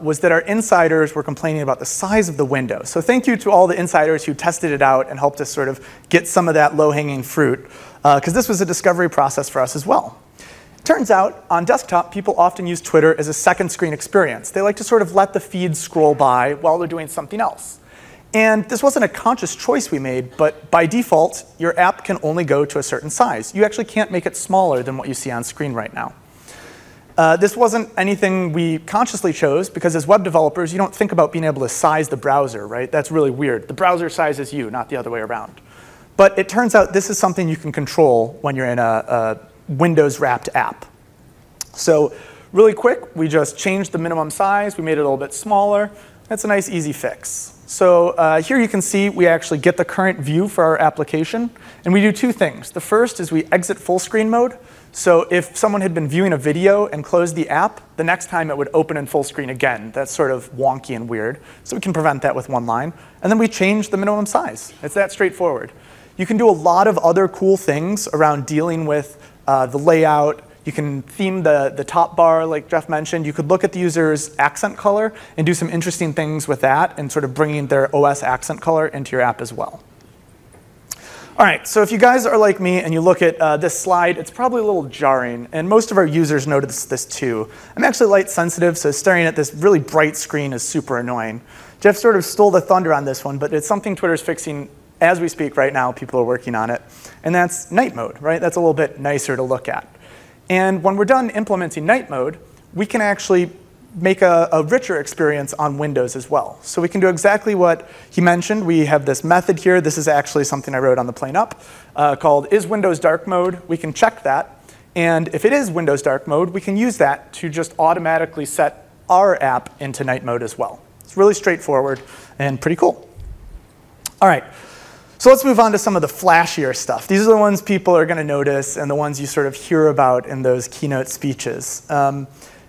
was that our insiders were complaining about the size of the window. So thank you to all the insiders who tested it out and helped us sort of get some of that low-hanging fruit, because this was a discovery process for us as well. Turns out, on desktop, people often use Twitter as a second screen experience. They like to sort of let the feed scroll by while they're doing something else. And this wasn't a conscious choice we made, but by default, your app can only go to a certain size. You actually can't make it smaller than what you see on screen right now. This wasn't anything we consciously chose, because as web developers, you don't think about being able to size the browser, right? That's really weird. The browser sizes you, not the other way around. But it turns out this is something you can control when you're in a Windows-wrapped app. So really quick, we just changed the minimum size. We made it a little bit smaller. That's a nice, easy fix. So here you can see we actually get the current view for our application. And we do two things. The first is we exit full screen mode. So if someone had been viewing a video and closed the app, the next time it would open in full screen again. That's sort of wonky and weird. So we can prevent that with one line. And then we change the minimum size. It's that straightforward. You can do a lot of other cool things around dealing with the layout. You can theme the top bar, like Jeff mentioned. You could look at the user's accent color and do some interesting things with that and sort of bringing their OS accent color into your app as well. All right, so if you guys are like me and you look at this slide, it's probably a little jarring. And most of our users notice this too. I'm actually light sensitive, so staring at this really bright screen is super annoying. Jeff sort of stole the thunder on this one, but it's something Twitter's fixing as we speak right now. People are working on it. And that's night mode, right? That's a little bit nicer to look at. And when we're done implementing night mode, we can actually make a richer experience on Windows as well. So we can do exactly what he mentioned. We have this method here. This is actually something I wrote on the plane up called is Windows dark mode. We can check that. And if it is Windows dark mode, we can use that to just automatically set our app into night mode as well. It's really straightforward and pretty cool. All right. So let's move on to some of the flashier stuff. These are the ones people are going to notice and the ones you sort of hear about in those keynote speeches.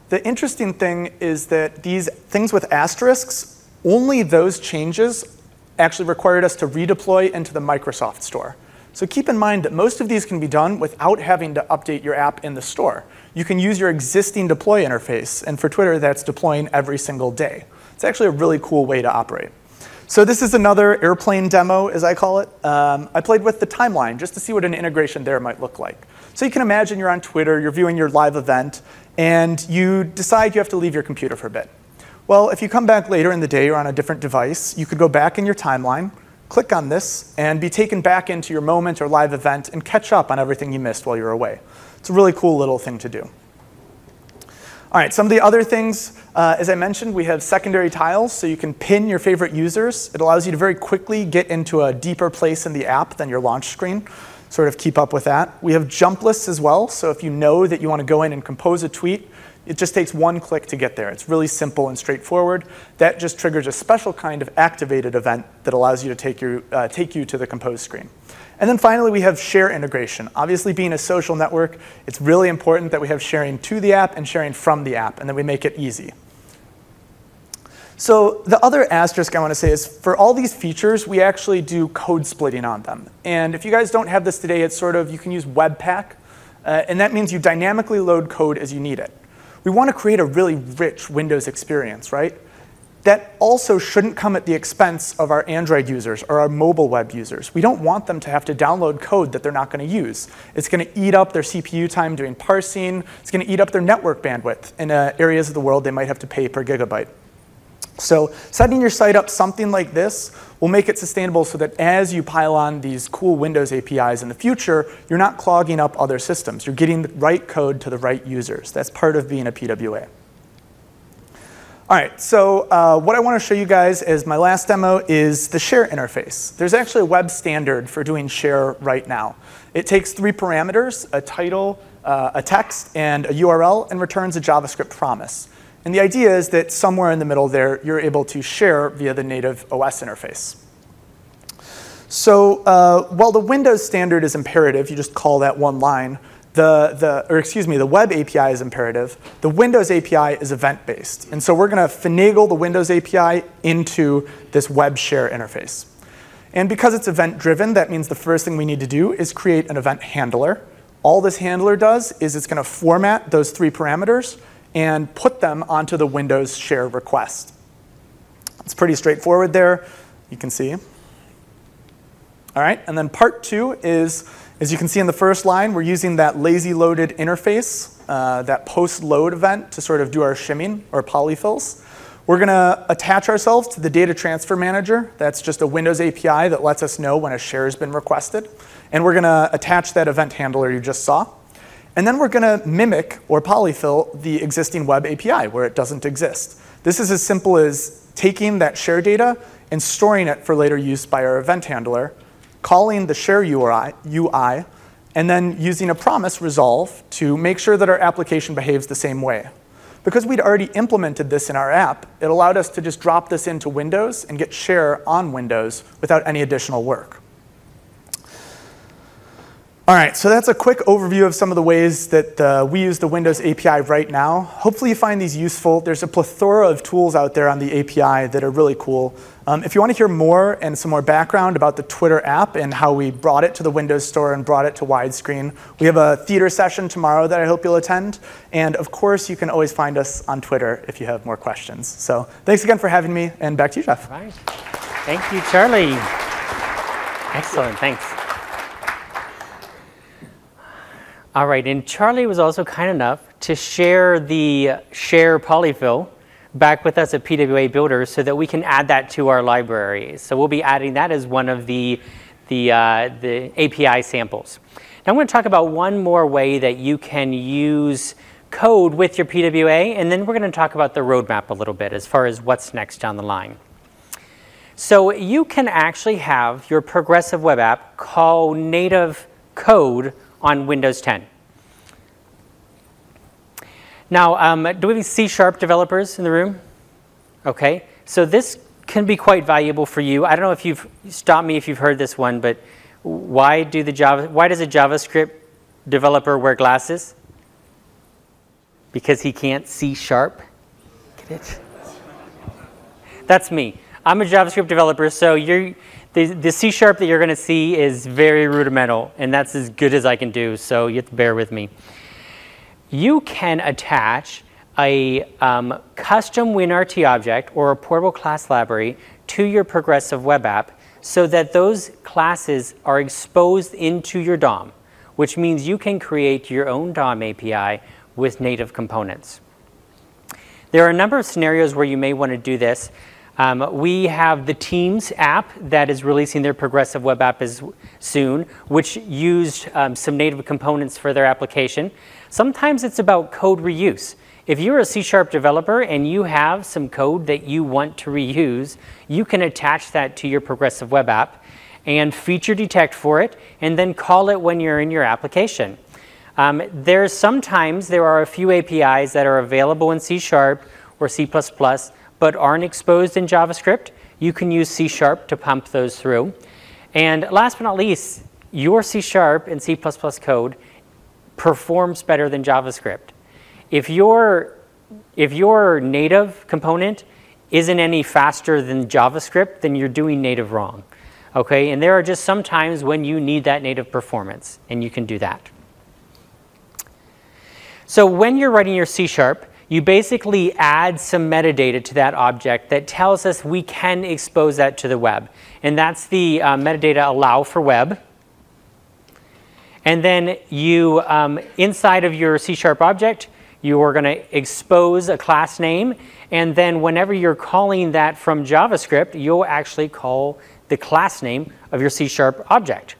The interesting thing is that these things with asterisks, only those changes actually required us to redeploy into the Microsoft Store. So keep in mind that most of these can be done without having to update your app in the store. You can use your existing deploy interface. And for Twitter, that's deploying every single day. It's actually a really cool way to operate. So this is another airplane demo, as I call it. I played with the timeline just to see what an integration there might look like. So you can imagine you're on Twitter, you're viewing your live event, and you decide you have to leave your computer for a bit. Well, if you come back later in the day or on a different device, you could go back in your timeline, click on this, and be taken back into your moment or live event and catch up on everything you missed while you were away. It's a really cool little thing to do. All right, some of the other things, as I mentioned, we have secondary tiles, so you can pin your favorite users. It allows you to very quickly get into a deeper place in the app than your launch screen, sort of keep up with that. We have jump lists as well, so if you know that you want to go in and compose a tweet, it just takes one click to get there. It's really simple and straightforward. That just triggers a special kind of activated event that allows you to take you to the compose screen. And then finally, we have share integration. Obviously, being a social network, it's really important that we have sharing to the app and sharing from the app, and that we make it easy. So the other asterisk I want to say is for all these features, we actually do code splitting on them. And if you guys don't have this today, it's sort of, you can use Webpack, and that means you dynamically load code as you need it. We want to create a really rich Windows experience, right? That also shouldn't come at the expense of our Android users or our mobile web users. We don't want them to have to download code that they're not going to use. It's going to eat up their CPU time doing parsing. It's going to eat up their network bandwidth in areas of the world they might have to pay per gigabyte. So setting your site up something like this will make it sustainable so that as you pile on these cool Windows APIs in the future, you're not clogging up other systems. You're getting the right code to the right users. That's part of being a PWA. All right, so what I want to show you guys as my last demo is the share interface. There's actually a web standard for doing share right now. It takes 3 parameters, a title, a text, and a URL, and returns a JavaScript promise. And the idea is that somewhere in the middle there, you're able to share via the native OS interface. So while the Windows standard is imperative, you just call that one line, the web API is imperative, the Windows API is event-based. And so we're going to finagle the Windows API into this web share interface. And because it's event-driven, that means the first thing we need to do is create an event handler. All this handler does is it's going to format those 3 parameters and put them onto the Windows share request. It's pretty straightforward there, you can see. All right, and then part 2 is, as you can see in the first line, we're using that lazy loaded interface, that post-load event to sort of do our shimming or polyfills. We're going to attach ourselves to the data transfer manager. That's just a Windows API that lets us know when a share has been requested. And we're going to attach that event handler you just saw. And then we're going to mimic or polyfill the existing web API where it doesn't exist. This is as simple as taking that share data and storing it for later use by our event handler, calling the share UI, and then using a promise resolve to make sure that our application behaves the same way. Because we'd already implemented this in our app, it allowed us to just drop this into Windows and get share on Windows without any additional work. All right, so that's a quick overview of some of the ways that we use the Windows API right now. Hopefully you find these useful. There's a plethora of tools out there on the API that are really cool. If you want to hear more and some more background about the Twitter app and how we brought it to the Windows Store and brought it to widescreen, we have a theater session tomorrow that I hope you'll attend. And of course, you can always find us on Twitter if you have more questions. So thanks again for having me, and back to you, Jeff. All right. Thank you, Charlie. Excellent, thanks. All right, and Charlie was also kind enough to share the share polyfill back with us at PWA Builders so that we can add that to our library. So we'll be adding that as one of the API samples. Now I'm going to talk about one more way that you can use code with your PWA, and then we're going to talk about the roadmap a little bit as far as what's next down the line. So you can actually have your progressive web app call native code on Windows 10. Now, do we have any C# developers in the room? Okay, so this can be quite valuable for you. I don't know if you've stopped me if you've heard this one, but why does a JavaScript developer wear glasses? Because he can't C#. Get it? That's me. I'm a JavaScript developer, so the C# that you're going to see is very rudimental, and that's as good as I can do, so you have to bear with me. You can attach a custom WinRT object or a portable class library to your progressive web app so that those classes are exposed into your DOM, which means you can create your own DOM API with native components. There are a number of scenarios where you may want to do this. We have the Teams app that is releasing their progressive web app soon, which used some native components for their application. Sometimes it's about code reuse. If you're a C# developer and you have some code that you want to reuse, you can attach that to your progressive web app and feature detect for it, and then call it when you're in your application. There are a few APIs that are available in C# or C++, but aren't exposed in JavaScript. You can use C# to pump those through. And last but not least, your C# and C++ code performs better than JavaScript. If your native component isn't any faster than JavaScript, then you're doing native wrong. Okay, and there are just some times when you need that native performance, and you can do that. So when you're writing your C#, you basically add some metadata to that object that tells us we can expose that to the web. And that's the metadata allow for web. And then you, inside of your C# object, you are going to expose a class name. And then whenever you're calling that from JavaScript, you'll actually call the class name of your C# object.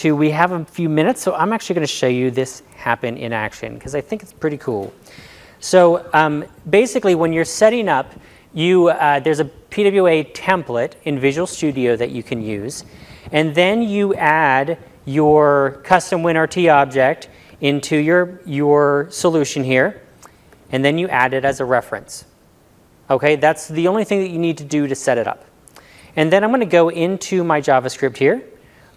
We have a few minutes, so I'm actually going to show you this happen in action because I think it's pretty cool. So basically, when you're setting up, there's a PWA template in Visual Studio that you can use. And then you add your custom WinRT object into your solution here. And then you add it as a reference. Okay, that's the only thing that you need to do to set it up. And then I'm going to go into my JavaScript here.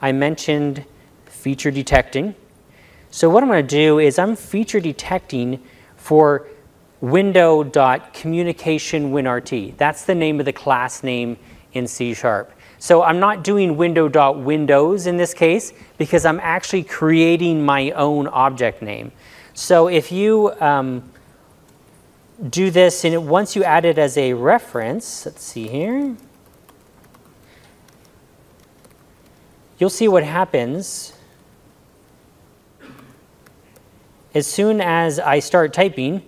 I mentioned feature detecting. So what I'm going to do is I'm feature detecting for window.communicationWinRT. That's the name of the class name in C#. So I'm not doing window.windows in this case because I'm actually creating my own object name. So if you do this, and once you add it as a reference, let's see here, you'll see what happens. As soon as I start typing,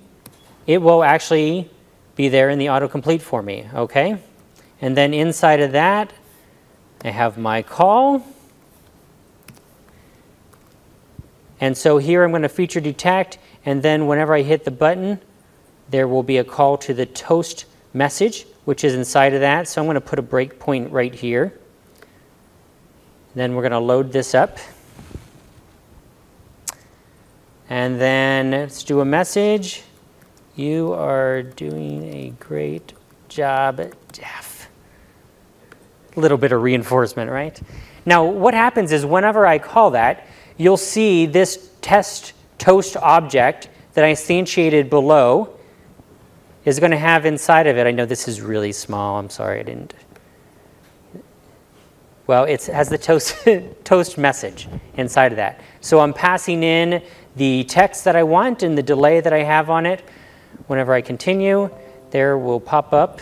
it will actually be there in the autocomplete for me, okay? And then inside of that, I have my call. And so here I'm going to feature detect, and then whenever I hit the button, there will be a call to the toast message, which is inside of that. So I'm going to put a breakpoint right here. Then we're going to load this up. And then let's do a message. You are doing a great job, Jeff. A little bit of reinforcement, right? Now, what happens is whenever I call that, you'll see this test toast object that I instantiated below is going to have inside of it, I know this is really small, I'm sorry I didn't. Well, it has the toast message inside of that. So I'm passing in the text that I want and the delay that I have on it. Whenever I continue, there will pop up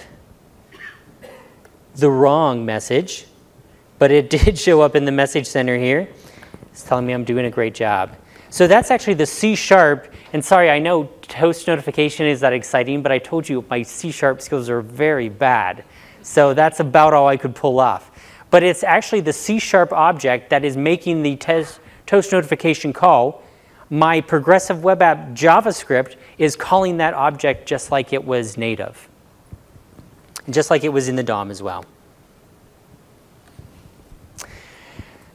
the wrong message, but it did show up in the message center here. It's telling me I'm doing a great job. So that's actually the C#, and sorry, I know toast notification is that exciting, but I told you my C# skills are very bad. So that's about all I could pull off. But it's actually the C# object that is making the toast notification call. My progressive web app JavaScript is calling that object just like it was native, just like it was in the DOM as well.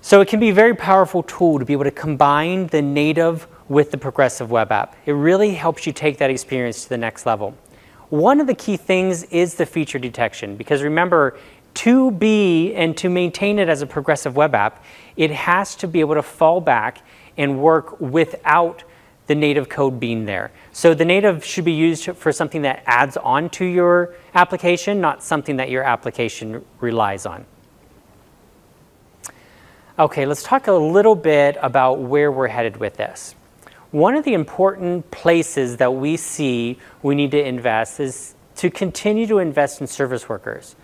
So it can be a very powerful tool to be able to combine the native with the progressive web app. It really helps you take that experience to the next level. One of the key things is the feature detection, because remember, to be and to maintain it as a progressive web app, it has to be able to fall back and work without the native code being there. So the native should be used for something that adds on to your application, not something that your application relies on. Okay, let's talk a little bit about where we're headed with this. One of the important places that we see we need to invest is to continue to invest in service workers.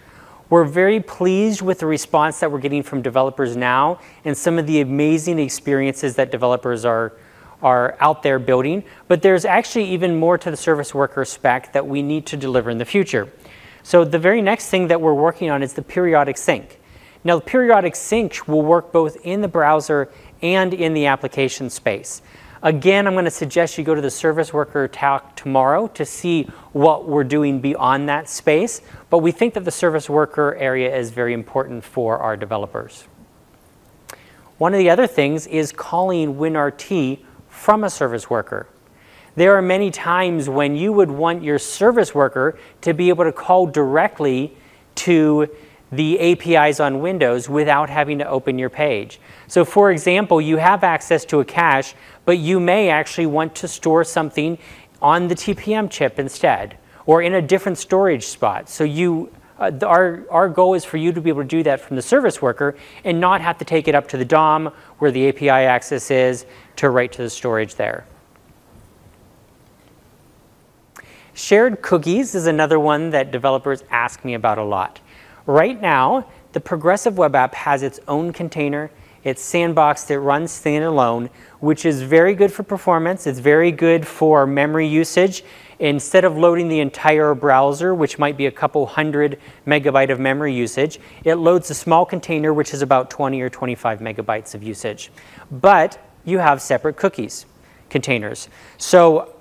We're very pleased with the response that we're getting from developers now and some of the amazing experiences that developers are out there building, but there's actually even more to the service worker spec that we need to deliver in the future. So the very next thing that we're working on is the periodic sync. Now, the periodic sync will work both in the browser and in the application space. Again, I'm going to suggest you go to the service worker talk tomorrow to see what we're doing beyond that space, but we think that the service worker area is very important for our developers. One of the other things is calling WinRT from a service worker. There are many times when you would want your service worker to be able to call directly to the APIs on Windows without having to open your page. So for example, you have access to a cache, but you may actually want to store something on the TPM chip instead, or in a different storage spot. So our goal is for you to be able to do that from the service worker and not have to take it up to the DOM where the API access is to write to the storage there. Shared cookies is another one that developers ask me about a lot. Right now, the progressive web app has its own container, its sandbox that runs standalone, which is very good for performance. It's very good for memory usage. Instead of loading the entire browser, which might be a couple hundred megabyte of memory usage, it loads a small container, which is about 20 or 25 megabytes of usage. But you have separate cookies containers. So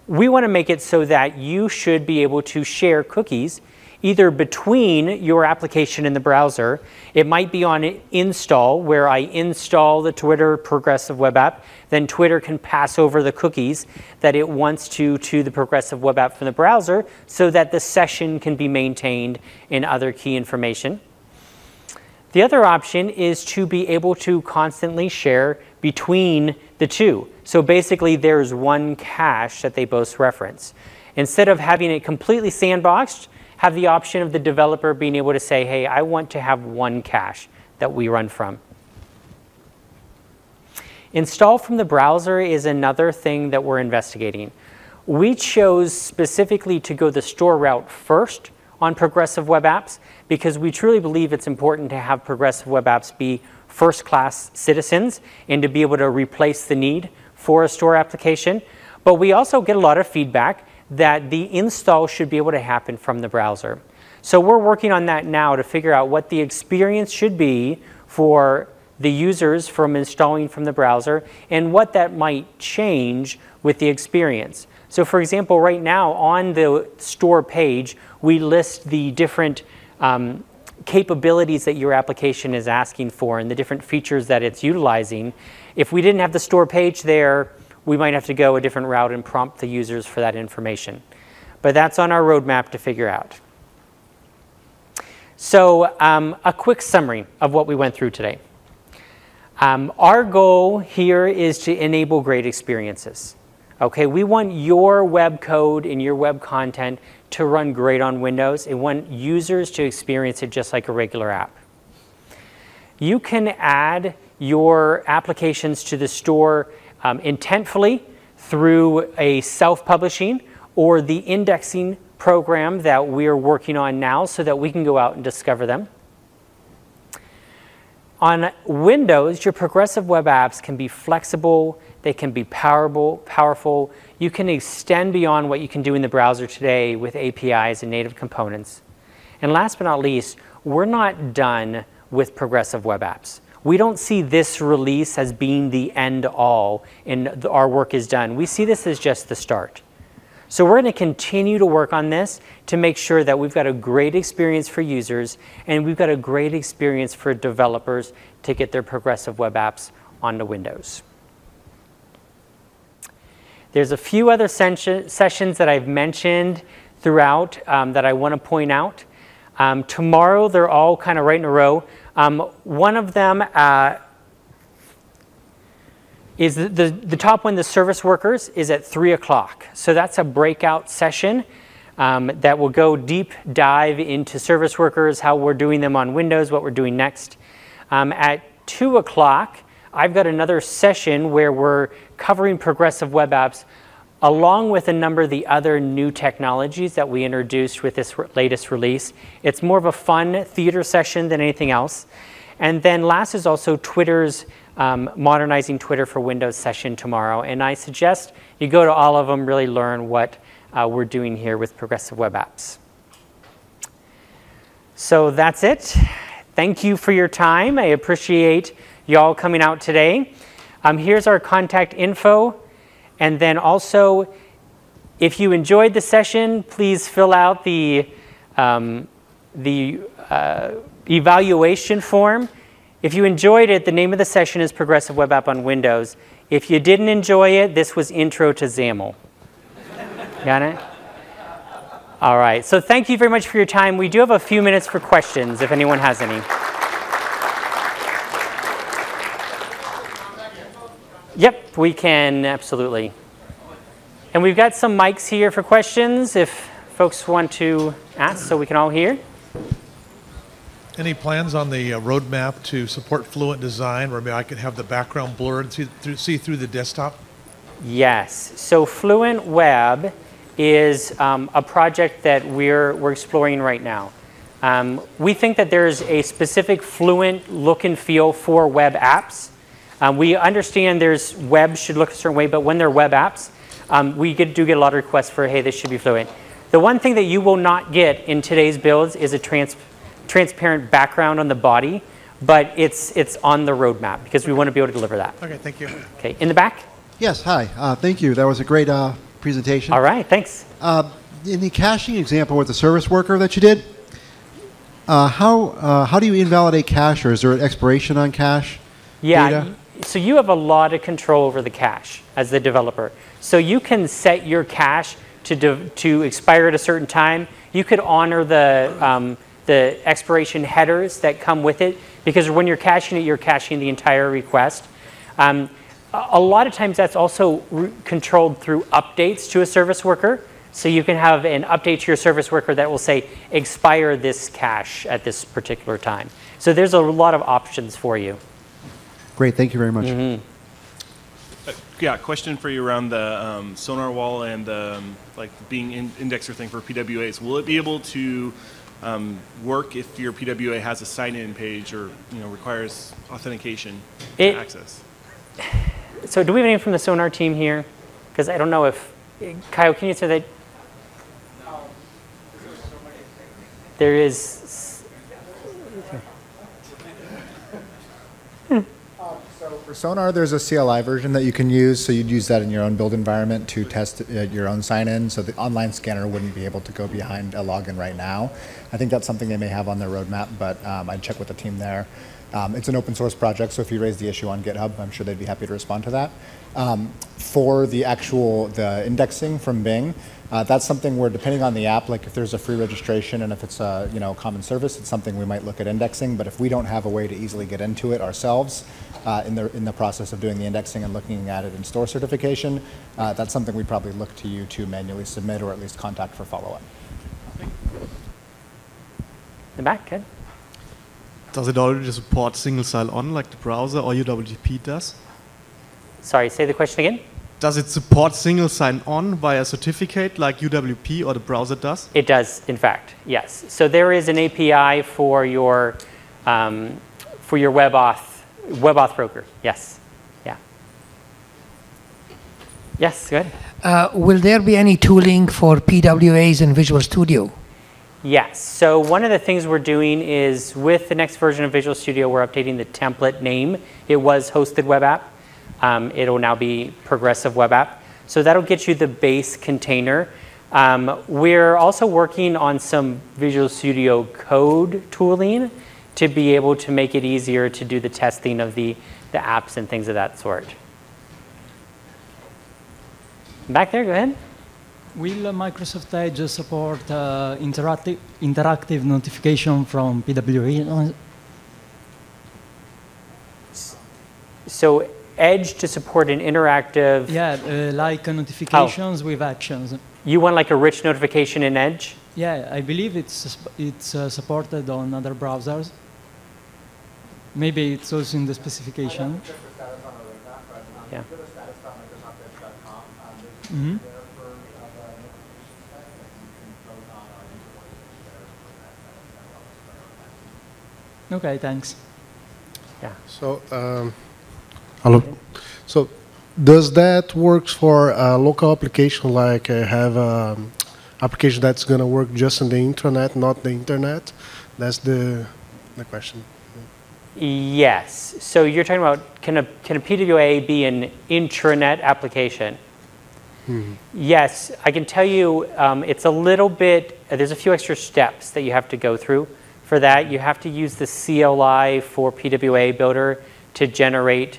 we want to make it so that you should be able to share cookies either between your application and the browser. It might be on install, where I install the Twitter Progressive Web App. Then Twitter can pass over the cookies that it wants to the Progressive Web App from the browser so that the session can be maintained in other key information. The other option is to be able to constantly share between the two. So basically, there's one cache that they both reference. Instead of having it completely sandboxed, have the option of the developer being able to say, hey, I want to have one cache that we run from. Install from the browser is another thing that we're investigating. We chose specifically to go the store route first on Progressive Web Apps because we truly believe it's important to have Progressive Web Apps be first-class citizens and to be able to replace the need for a store application. But we also get a lot of feedback that the install should be able to happen from the browser. So we're working on that now to figure out what the experience should be for the users from installing from the browser and what that might change with the experience. So for example, right now on the store page, we list the different capabilities that your application is asking for and the different features that it's utilizing. If we didn't have the store page there, we might have to go a different route and prompt the users for that information. But that's on our roadmap to figure out. So a quick summary of what we went through today. Our goal here is to enable great experiences. Okay, we want your web code and your web content to run great on Windows and want users to experience it just like a regular app. You can add your applications to the store intentfully through a self-publishing or the indexing program that we're working on now so that we can go out and discover them. On Windows, your progressive web apps can be flexible, they can be powerful. You can extend beyond what you can do in the browser today with APIs and native components. And last but not least, we're not done with progressive web apps. We don't see this release as being the end all and our work is done. We see this as just the start. So we're going to continue to work on this to make sure that we've got a great experience for users and we've got a great experience for developers to get their progressive web apps onto Windows. There's a few other sessions that I've mentioned throughout that I want to point out. Tomorrow, they're all kind of right in a row. One of them is the top one, the service workers, is at 3 o'clock. So that's a breakout session that will go deep dive into service workers, how we're doing them on Windows, what we're doing next. At 2 o'clock, I've got another session where we're covering progressive web apps along with a number of the other new technologies that we introduced with this latest release. It's more of a fun theater session than anything else. And then last is also Twitter's Modernizing Twitter for Windows session tomorrow. And I suggest you go to all of them, really learn what we're doing here with progressive web apps. So that's it. Thank you for your time. I appreciate y'all coming out today. Here's our contact info. And then also, if you enjoyed the session, please fill out the evaluation form. If you enjoyed it, the name of the session is Progressive Web App on Windows. If you didn't enjoy it, this was Intro to XAML. Got it? All right, so thank you very much for your time. We do have a few minutes for questions if anyone has any. Yep, we can, absolutely. And we've got some mics here for questions if folks want to ask so we can all hear. Any plans on the roadmap to support Fluent Design where maybe I could have the background blurred and see through the desktop? Yes, so Fluent Web is a project that we're exploring right now. We think that there's a specific Fluent look and feel for web apps. We understand there's web should look a certain way, but when they're web apps, we do get a lot of requests for, hey, this should be Fluent. The one thing that you will not get in today's builds is a transparent background on the body, but it's on the roadmap because we want to be able to deliver that. Okay, thank you. Okay, in the back? Yes, hi. Thank you. That was a great presentation. All right, thanks. In the caching example with the service worker that you did, how do you invalidate cache, or is there an expiration on cache data? So you have a lot of control over the cache as the developer. So you can set your cache to expire at a certain time. You could honor the expiration headers that come with it, because when you're caching it, you're caching the entire request. A lot of times that's also controlled through updates to a service worker. So you can have an update to your service worker that will say, expire this cache at this particular time. So there's a lot of options for you. Great, thank you very much. Yeah, question for you around the sonar wall and the like being indexer thing for PWAs. Will it be able to work if your PWA has a sign-in page or requires authentication to access? So do we have anyone from the sonar team here? Because I don't know if Kyle, can you say that? There is. So for Sonar, there's a CLI version that you can use. So you'd use that in your own build environment to test your own sign-in. So the online scanner wouldn't be able to go behind a login right now. I think that's something they may have on their roadmap, but I'd check with the team there. It's an open source project, so if you raise the issue on GitHub, I'm sure they'd be happy to respond to that. For the indexing from Bing, that's something where, depending on the app, like if there's a free registration and if it's a common service, it's something we might look at indexing. But if we don't have a way to easily get into it ourselves in the process of doing the indexing and looking at it in store certification, that's something we'd probably look to you to manually submit or at least contact for follow-up. In the back, Ken? Does it already support single sign-on like the browser or UWP does? Sorry, say the question again? Does it support single sign-on via certificate like UWP or the browser does? It does, in fact, yes. So there is an API for your WebAuth broker. Yes, yeah. Yes, go ahead. Will there be any tooling for PWAs in Visual Studio? Yes. So one of the things we're doing is with the next version of Visual Studio, we're updating the template name. It was hosted web app. It'll now be progressive web app. So that'll get you the base container. We're also working on some Visual Studio code tooling to be able to make it easier to do the testing of the apps and things of that sort. Back there, go ahead. Will Microsoft Edge support interactive notification from PWA? So Edge to support an interactive... Yeah, like notifications with actions. You want like a rich notification in Edge? Yeah, I believe it's supported on other browsers. Maybe it's also in the specification. Yeah. Mm-hmm. Okay, thanks. Yeah. So, hello. So, does that work for a local application, like have an application that's going to work just in the intranet, not the internet? That's the question. Yes. So you're talking about can a PWA be an intranet application? Mm-hmm. Yes. I can tell you it's a little bit. There's a few extra steps that you have to go through. For that, you have to use the CLI for PWA Builder to generate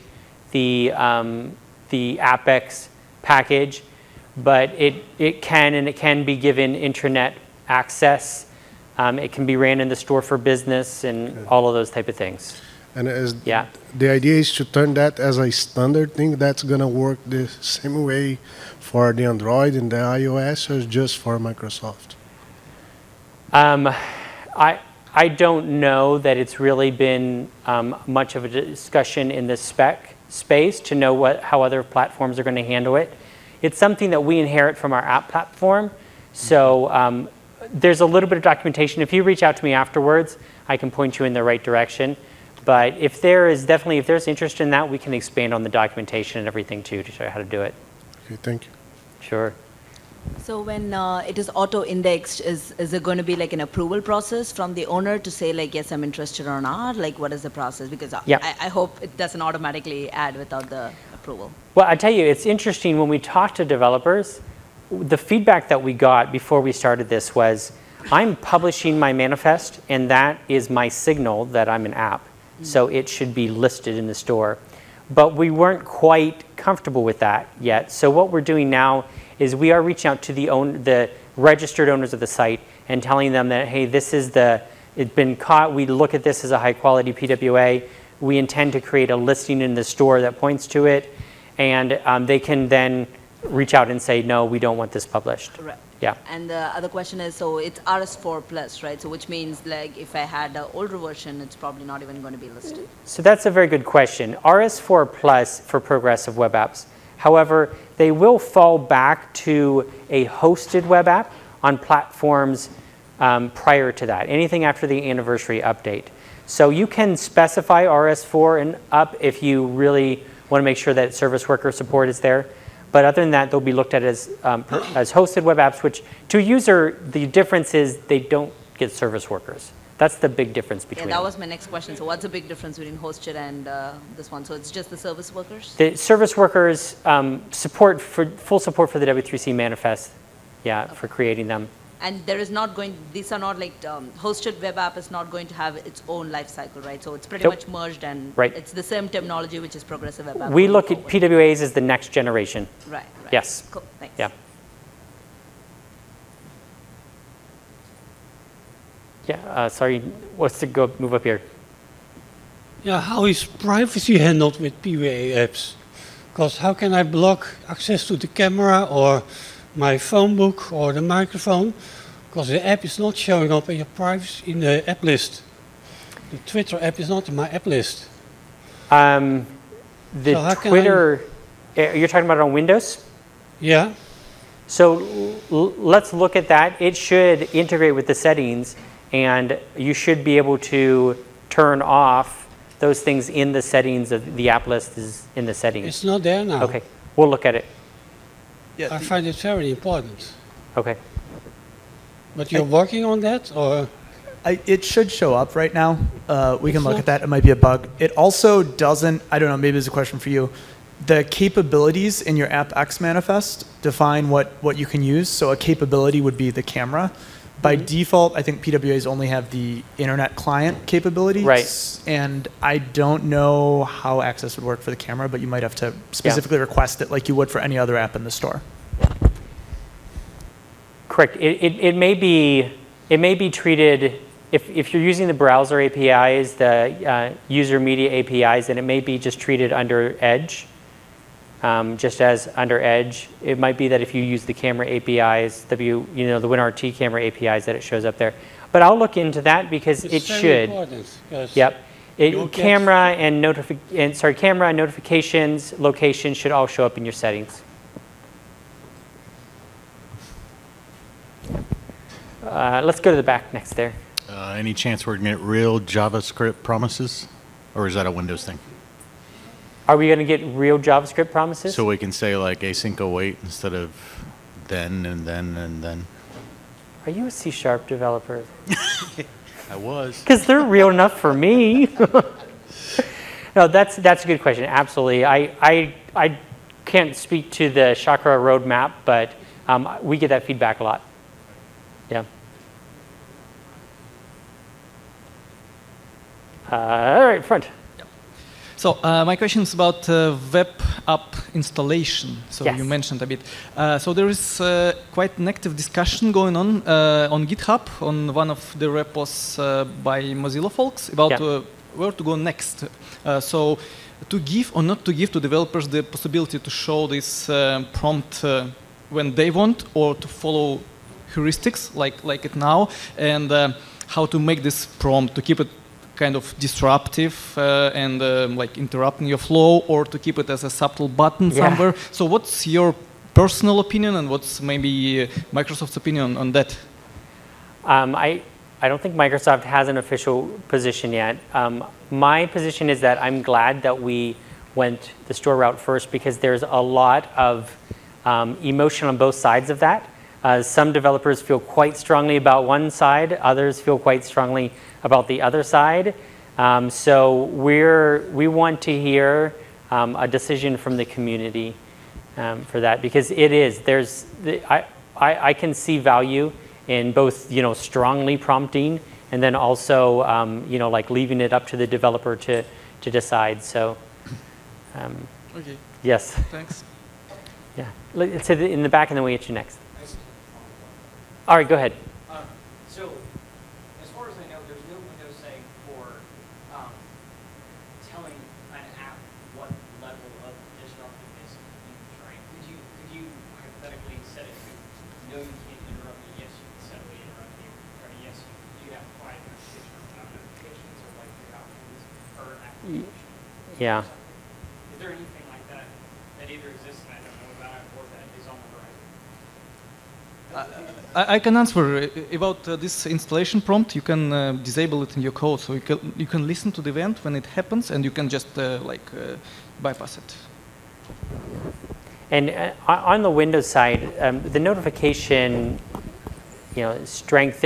the Apex package, but it can be given intranet access. It can be ran in the store for business and all of those type of things. And the idea is to turn that as a standard thing that's going to work the same way for the Android and the iOS, or just for Microsoft? I don't know that it's really been much of a discussion in the spec space to know how other platforms are going to handle it. It's something that we inherit from our app platform. So there's a little bit of documentation. If you reach out to me afterwards, I can point you in the right direction. But if there's interest in that, we can expand on the documentation and everything too to show you how to do it. Okay, thank you. Sure. So when it is auto-indexed, is it going to be like an approval process from the owner to say like, yes, I'm interested or not? Like, what is the process? Because I hope it doesn't automatically add without the approval. Well, I tell you, it's interesting when we talk to developers, the feedback that we got before we started this was, I'm publishing my manifest, and that is my signal that I'm an app. So it should be listed in the store. But we weren't quite comfortable with that yet. So what we're doing now is we are reaching out to the registered owners of the site and telling them that, hey, this is it's been caught. We look at this as a high quality PWA. We intend to create a listing in the store that points to it. And they can then reach out and say, no, we don't want this published. Right. Yeah. And the other question is, so it's RS4 plus, right? So which means like if I had an older version, it's probably not even going to be listed. So that's a very good question. RS4 plus for progressive web apps. However, they will fall back to a hosted web app on platforms prior to that, anything after the anniversary update. So you can specify RS4 and up if you really want to make sure that service worker support is there. But other than that, they'll be looked at as hosted web apps, which to a user, the difference is they don't get service workers. That's the big difference between Yeah, that them. was my next question. So what's the big difference between hosted and this one? So it's just the service workers? The service workers full support for the W3C manifest, yeah, for creating them. And there is not going, these are not like, hosted web app is not going to have its own life cycle, right? So it's pretty much merged and it's the same terminology, which is progressive web app. We look at PWAs as the next generation. Right. Yes. Cool, thanks. Yeah. Yeah, sorry, what's to go move up here? Yeah, how is privacy handled with PWA apps? Because how can I block access to the camera or my phone book or the microphone? Because the app is not showing up in your privacy in the app list. The Twitter app is not in my app list. The Twitter, you're talking about it on Windows? Yeah. So let's look at that. It should integrate with the settings, and you should be able to turn off those things in the settings of the app list is in the settings. It's not there now. Okay, we'll look at it. Yeah, I find it very important. Okay. But you're working on that, or? It should show up right now. We can look at that. It might be a bug. It also doesn't, I don't know, maybe it's a question for you. The capabilities in your AppX manifest define what you can use. So a capability would be the camera. By default, I think PWAs only have the internet client capabilities. Right. And I don't know how access would work for the camera, but you might have to specifically request it like you would for any other app in the store. Correct. It may be treated, if you're using the browser APIs, the user media APIs, then it may be just treated under Edge. Just as under Edge, it might be that if you use the camera APIs, the WinRT camera APIs, that it shows up there. But I'll look into that because it should. Yep. Camera and notifications, locations should all show up in your settings. Let's go to the back next there. Any chance we're going to get real JavaScript promises, or is that a Windows thing? Are we going to get real JavaScript promises? So we can say like async await instead of then and then and then. Are you a C# developer? I was. Because they're real enough for me. No, that's a good question. Absolutely. I can't speak to the Chakra roadmap, but we get that feedback a lot. Yeah. All right, front. So my question is about web app installation. So you mentioned a bit. So there is quite an active discussion going on GitHub on one of the repos by Mozilla folks about where to go next. So to give or not to give to developers the possibility to show this prompt when they want, or to follow heuristics like it now, and how to make this prompt to keep it kind of disruptive and like interrupting your flow, or to keep it as a subtle button somewhere. So what's your personal opinion, and what's maybe Microsoft's opinion on that? I don't think Microsoft has an official position yet. My position is that I'm glad that we went the store route first, because there's a lot of emotion on both sides of that. Some developers feel quite strongly about one side, others feel quite strongly about the other side. So we want to hear a decision from the community. for that, because it is, I can see value in both, strongly prompting and then also, like leaving it up to the developer to decide. So, okay. Yes. Thanks. Yeah. Let's say in the back, and then we get you next. All right, go ahead. So, as far as I know, there's no Windows saying for telling an app what level of disruptiveness you can try. Could you hypothetically set it to no, you can't interrupt me, yes, you can steadily interrupt me, or yes, you have quiet notification about notifications or like your options per application? Yeah. Is there anything like that that either exists and I don't know about or that is on the horizon? I can answer about this installation prompt. You can disable it in your code, so you can listen to the event when it happens, and you can just bypass it. And on the Windows side, the notification, strength.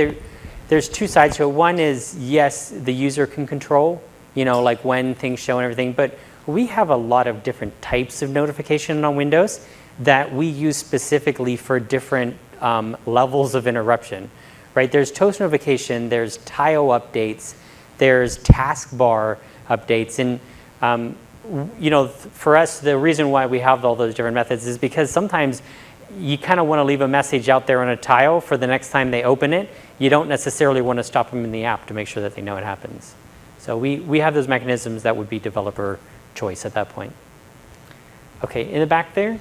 There's two sides to it. One is yes, the user can control, like when things show and everything. But we have a lot of different types of notification on Windows that we use specifically for different levels of interruption, right? There's toast notification, there's tile updates, there's taskbar updates, and for us, the reason why we have all those different methods is because sometimes you kind of want to leave a message out there on a tile for the next time they open it. You don't necessarily want to stop them in the app to make sure that they know it happens. So we have those mechanisms that would be developer choice at that point. Okay, in the back there.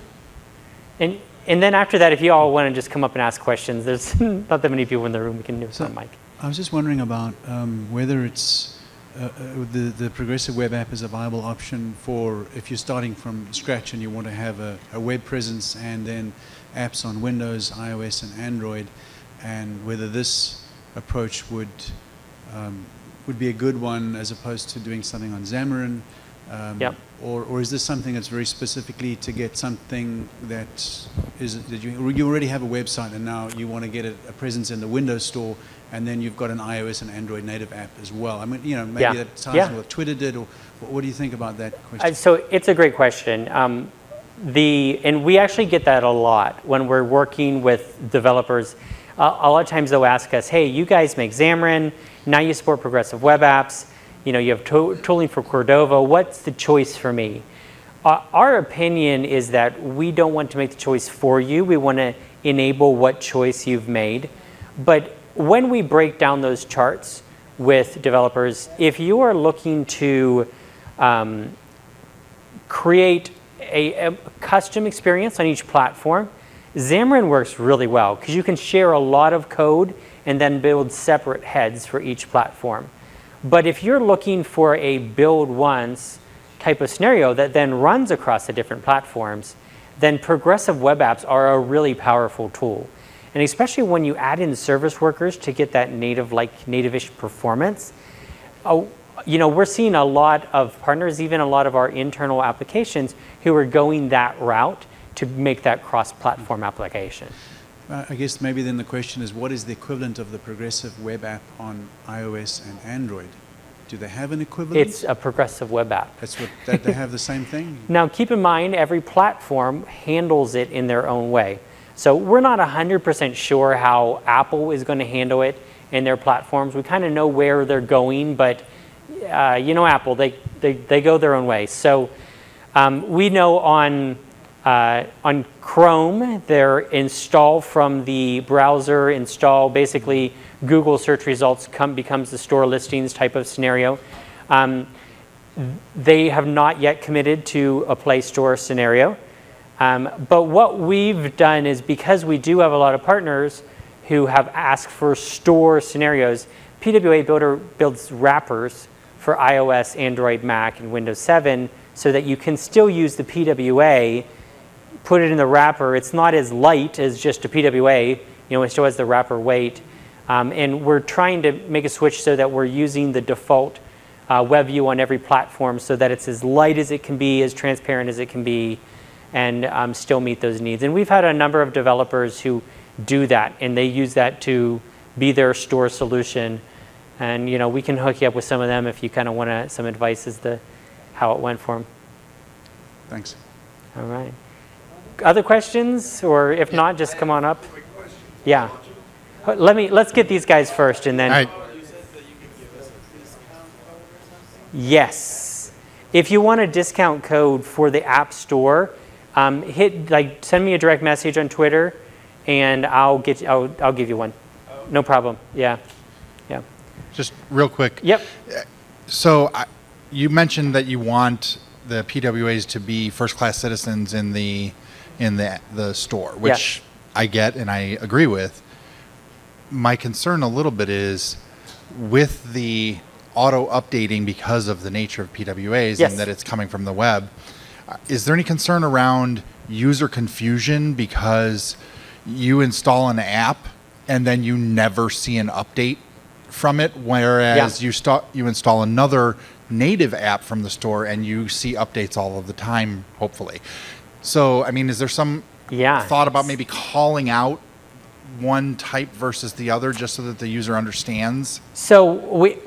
And then after that, if you all want to just come up and ask questions, there's not that many people in the room. We can do it on mic. I was just wondering about whether it's the progressive web app is a viable option for if you're starting from scratch and you want to have a web presence and then apps on Windows, iOS, and Android, and whether this approach would be a good one as opposed to doing something on Xamarin. Yep. Or is this something that's very specifically to get something that you already have a website and now you want to get a presence in the Windows Store, and then you've got an iOS and Android native app as well? I mean, maybe that ties to what Twitter did, or what do you think about that question? So it's a great question. And we actually get that a lot when we're working with developers. A lot of times they'll ask us, hey, you guys make Xamarin, now you support progressive web apps. You have tooling for Cordova. What's the choice for me? Our opinion is that we don't want to make the choice for you. We want to enable what choice you've made. But when we break down those charts with developers, if you are looking to create a custom experience on each platform, Xamarin works really well because you can share a lot of code and then build separate heads for each platform. But if you're looking for a build once type of scenario that then runs across the different platforms, then progressive web apps are a really powerful tool. And especially when you add in service workers to get that native-ish performance, we're seeing a lot of partners, even a lot of our internal applications, who are going that route to make that cross-platform application. I guess maybe then the question is, what is the equivalent of the progressive web app on iOS and Android? Do they have an equivalent? It's a progressive web app. That's what they have the same thing? Now keep in mind, every platform handles it in their own way. So we're not 100% sure how Apple is going to handle it in their platforms. We kind of know where they're going, but Apple, they go their own way. So we know on Chrome, they're install from the browser, install basically Google search results becomes the store listings type of scenario. They have not yet committed to a Play Store scenario. But what we've done is, because we do have a lot of partners who have asked for store scenarios, PWA Builder builds wrappers for iOS, Android, Mac, and Windows 7 so that you can still use the PWA, put it in the wrapper. It's not as light as just a PWA. It still has the wrapper weight. And we're trying to make a switch so that we're using the default web view on every platform so that it's as light as it can be, as transparent as it can be, and still meet those needs. And we've had a number of developers who do that, and they use that to be their store solution. And we can hook you up with some of them if you kind of want some advice as to how it went for them. Thanks. All right. Other questions, or if not, just come on up. Yeah. Let's get these guys first, and then. Yes. If you want a discount code for the App Store, send me a direct message on Twitter, and I'll give you one. No problem. Yeah. Yeah. Just real quick. Yep. So you mentioned that you want the PWAs to be first-class citizens in the store, which I get and I agree with. My concern a little bit is with the auto updating because of the nature of PWAs and that it's coming from the web. Is there any concern around user confusion because you install an app and then you never see an update from it, whereas you install another native app from the store and you see updates all of the time, hopefully? So, I mean, is there some thought about maybe calling out one type versus the other just so that the user understands? So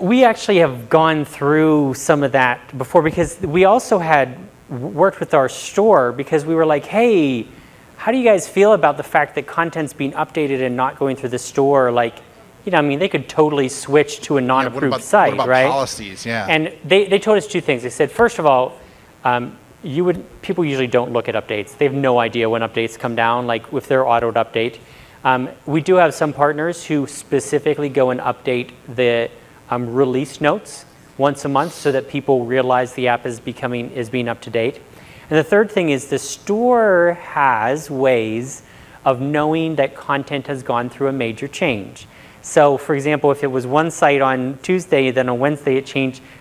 we actually have gone through some of that before, because we also had worked with our store, because we were like, hey, how do you guys feel about the fact that content's being updated and not going through the store? Like, I mean, they could totally switch to a non-approved site, what about right? Policies, And they told us two things. They said, first of all, people usually don't look at updates. They have no idea when updates come down, like if they're autoed update. We do have some partners who specifically go and update the release notes once a month so that people realize the app is being up to date. And the third thing is the store has ways of knowing that content has gone through a major change. So for example, if it was one site on Tuesday, then on Wednesday it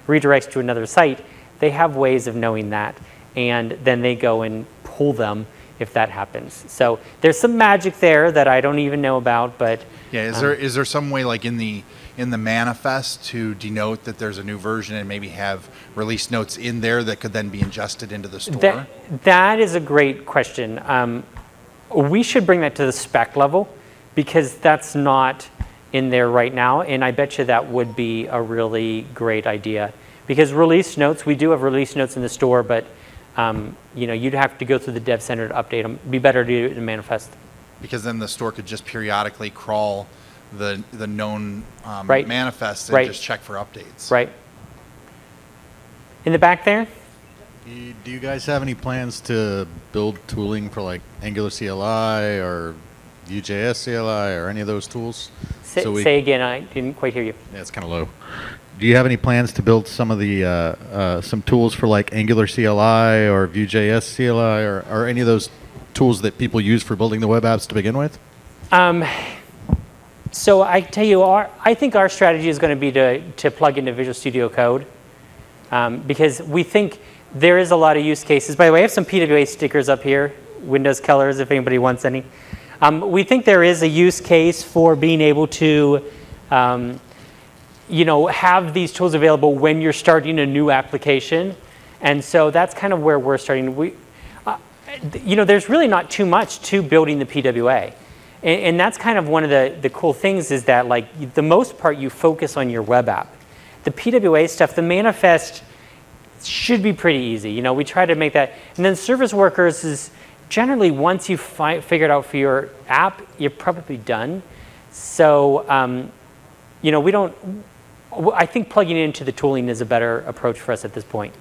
redirects to another site, they have ways of knowing that. And then they go and pull them if that happens. So there's some magic there that I don't even know about, but is there some way, like in the manifest, to denote that there's a new version and maybe have release notes in there that could then be ingested into the store? That is a great question. We should bring that to the spec level, because that's not in there right now, and I bet you that would be a really great idea. Because release notes, we do have release notes in the store, but you'd have to go through the dev center to update them. It'd be better to do it in manifest. Because then the store could just periodically crawl the known manifests and just check for updates. Right. In the back there? Do you guys have any plans to build tooling for like Angular CLI or Vue.js CLI or any of those tools? Say again, I didn't quite hear you. Yeah, it's kind of low. Do you have any plans to build some of the some tools for like Angular CLI or Vue.js CLI or any of those tools that people use for building the web apps to begin with? So I tell you, I think our strategy is going to be to plug into Visual Studio Code, because we think there is a lot of use cases. By the way, I have some PWA stickers up here, Windows colors, if anybody wants any. We think there is a use case for being able to have these tools available when you're starting a new application. And so that's kind of where we're starting. There's really not too much to building the PWA. And that's kind of one of the cool things, is that like the most part you focus on your web app. The PWA stuff, the manifest should be pretty easy. We try to make that. And then service workers is generally, once you figure it out for your app, you're probably done. So, I think plugging into the tooling is a better approach for us at this point.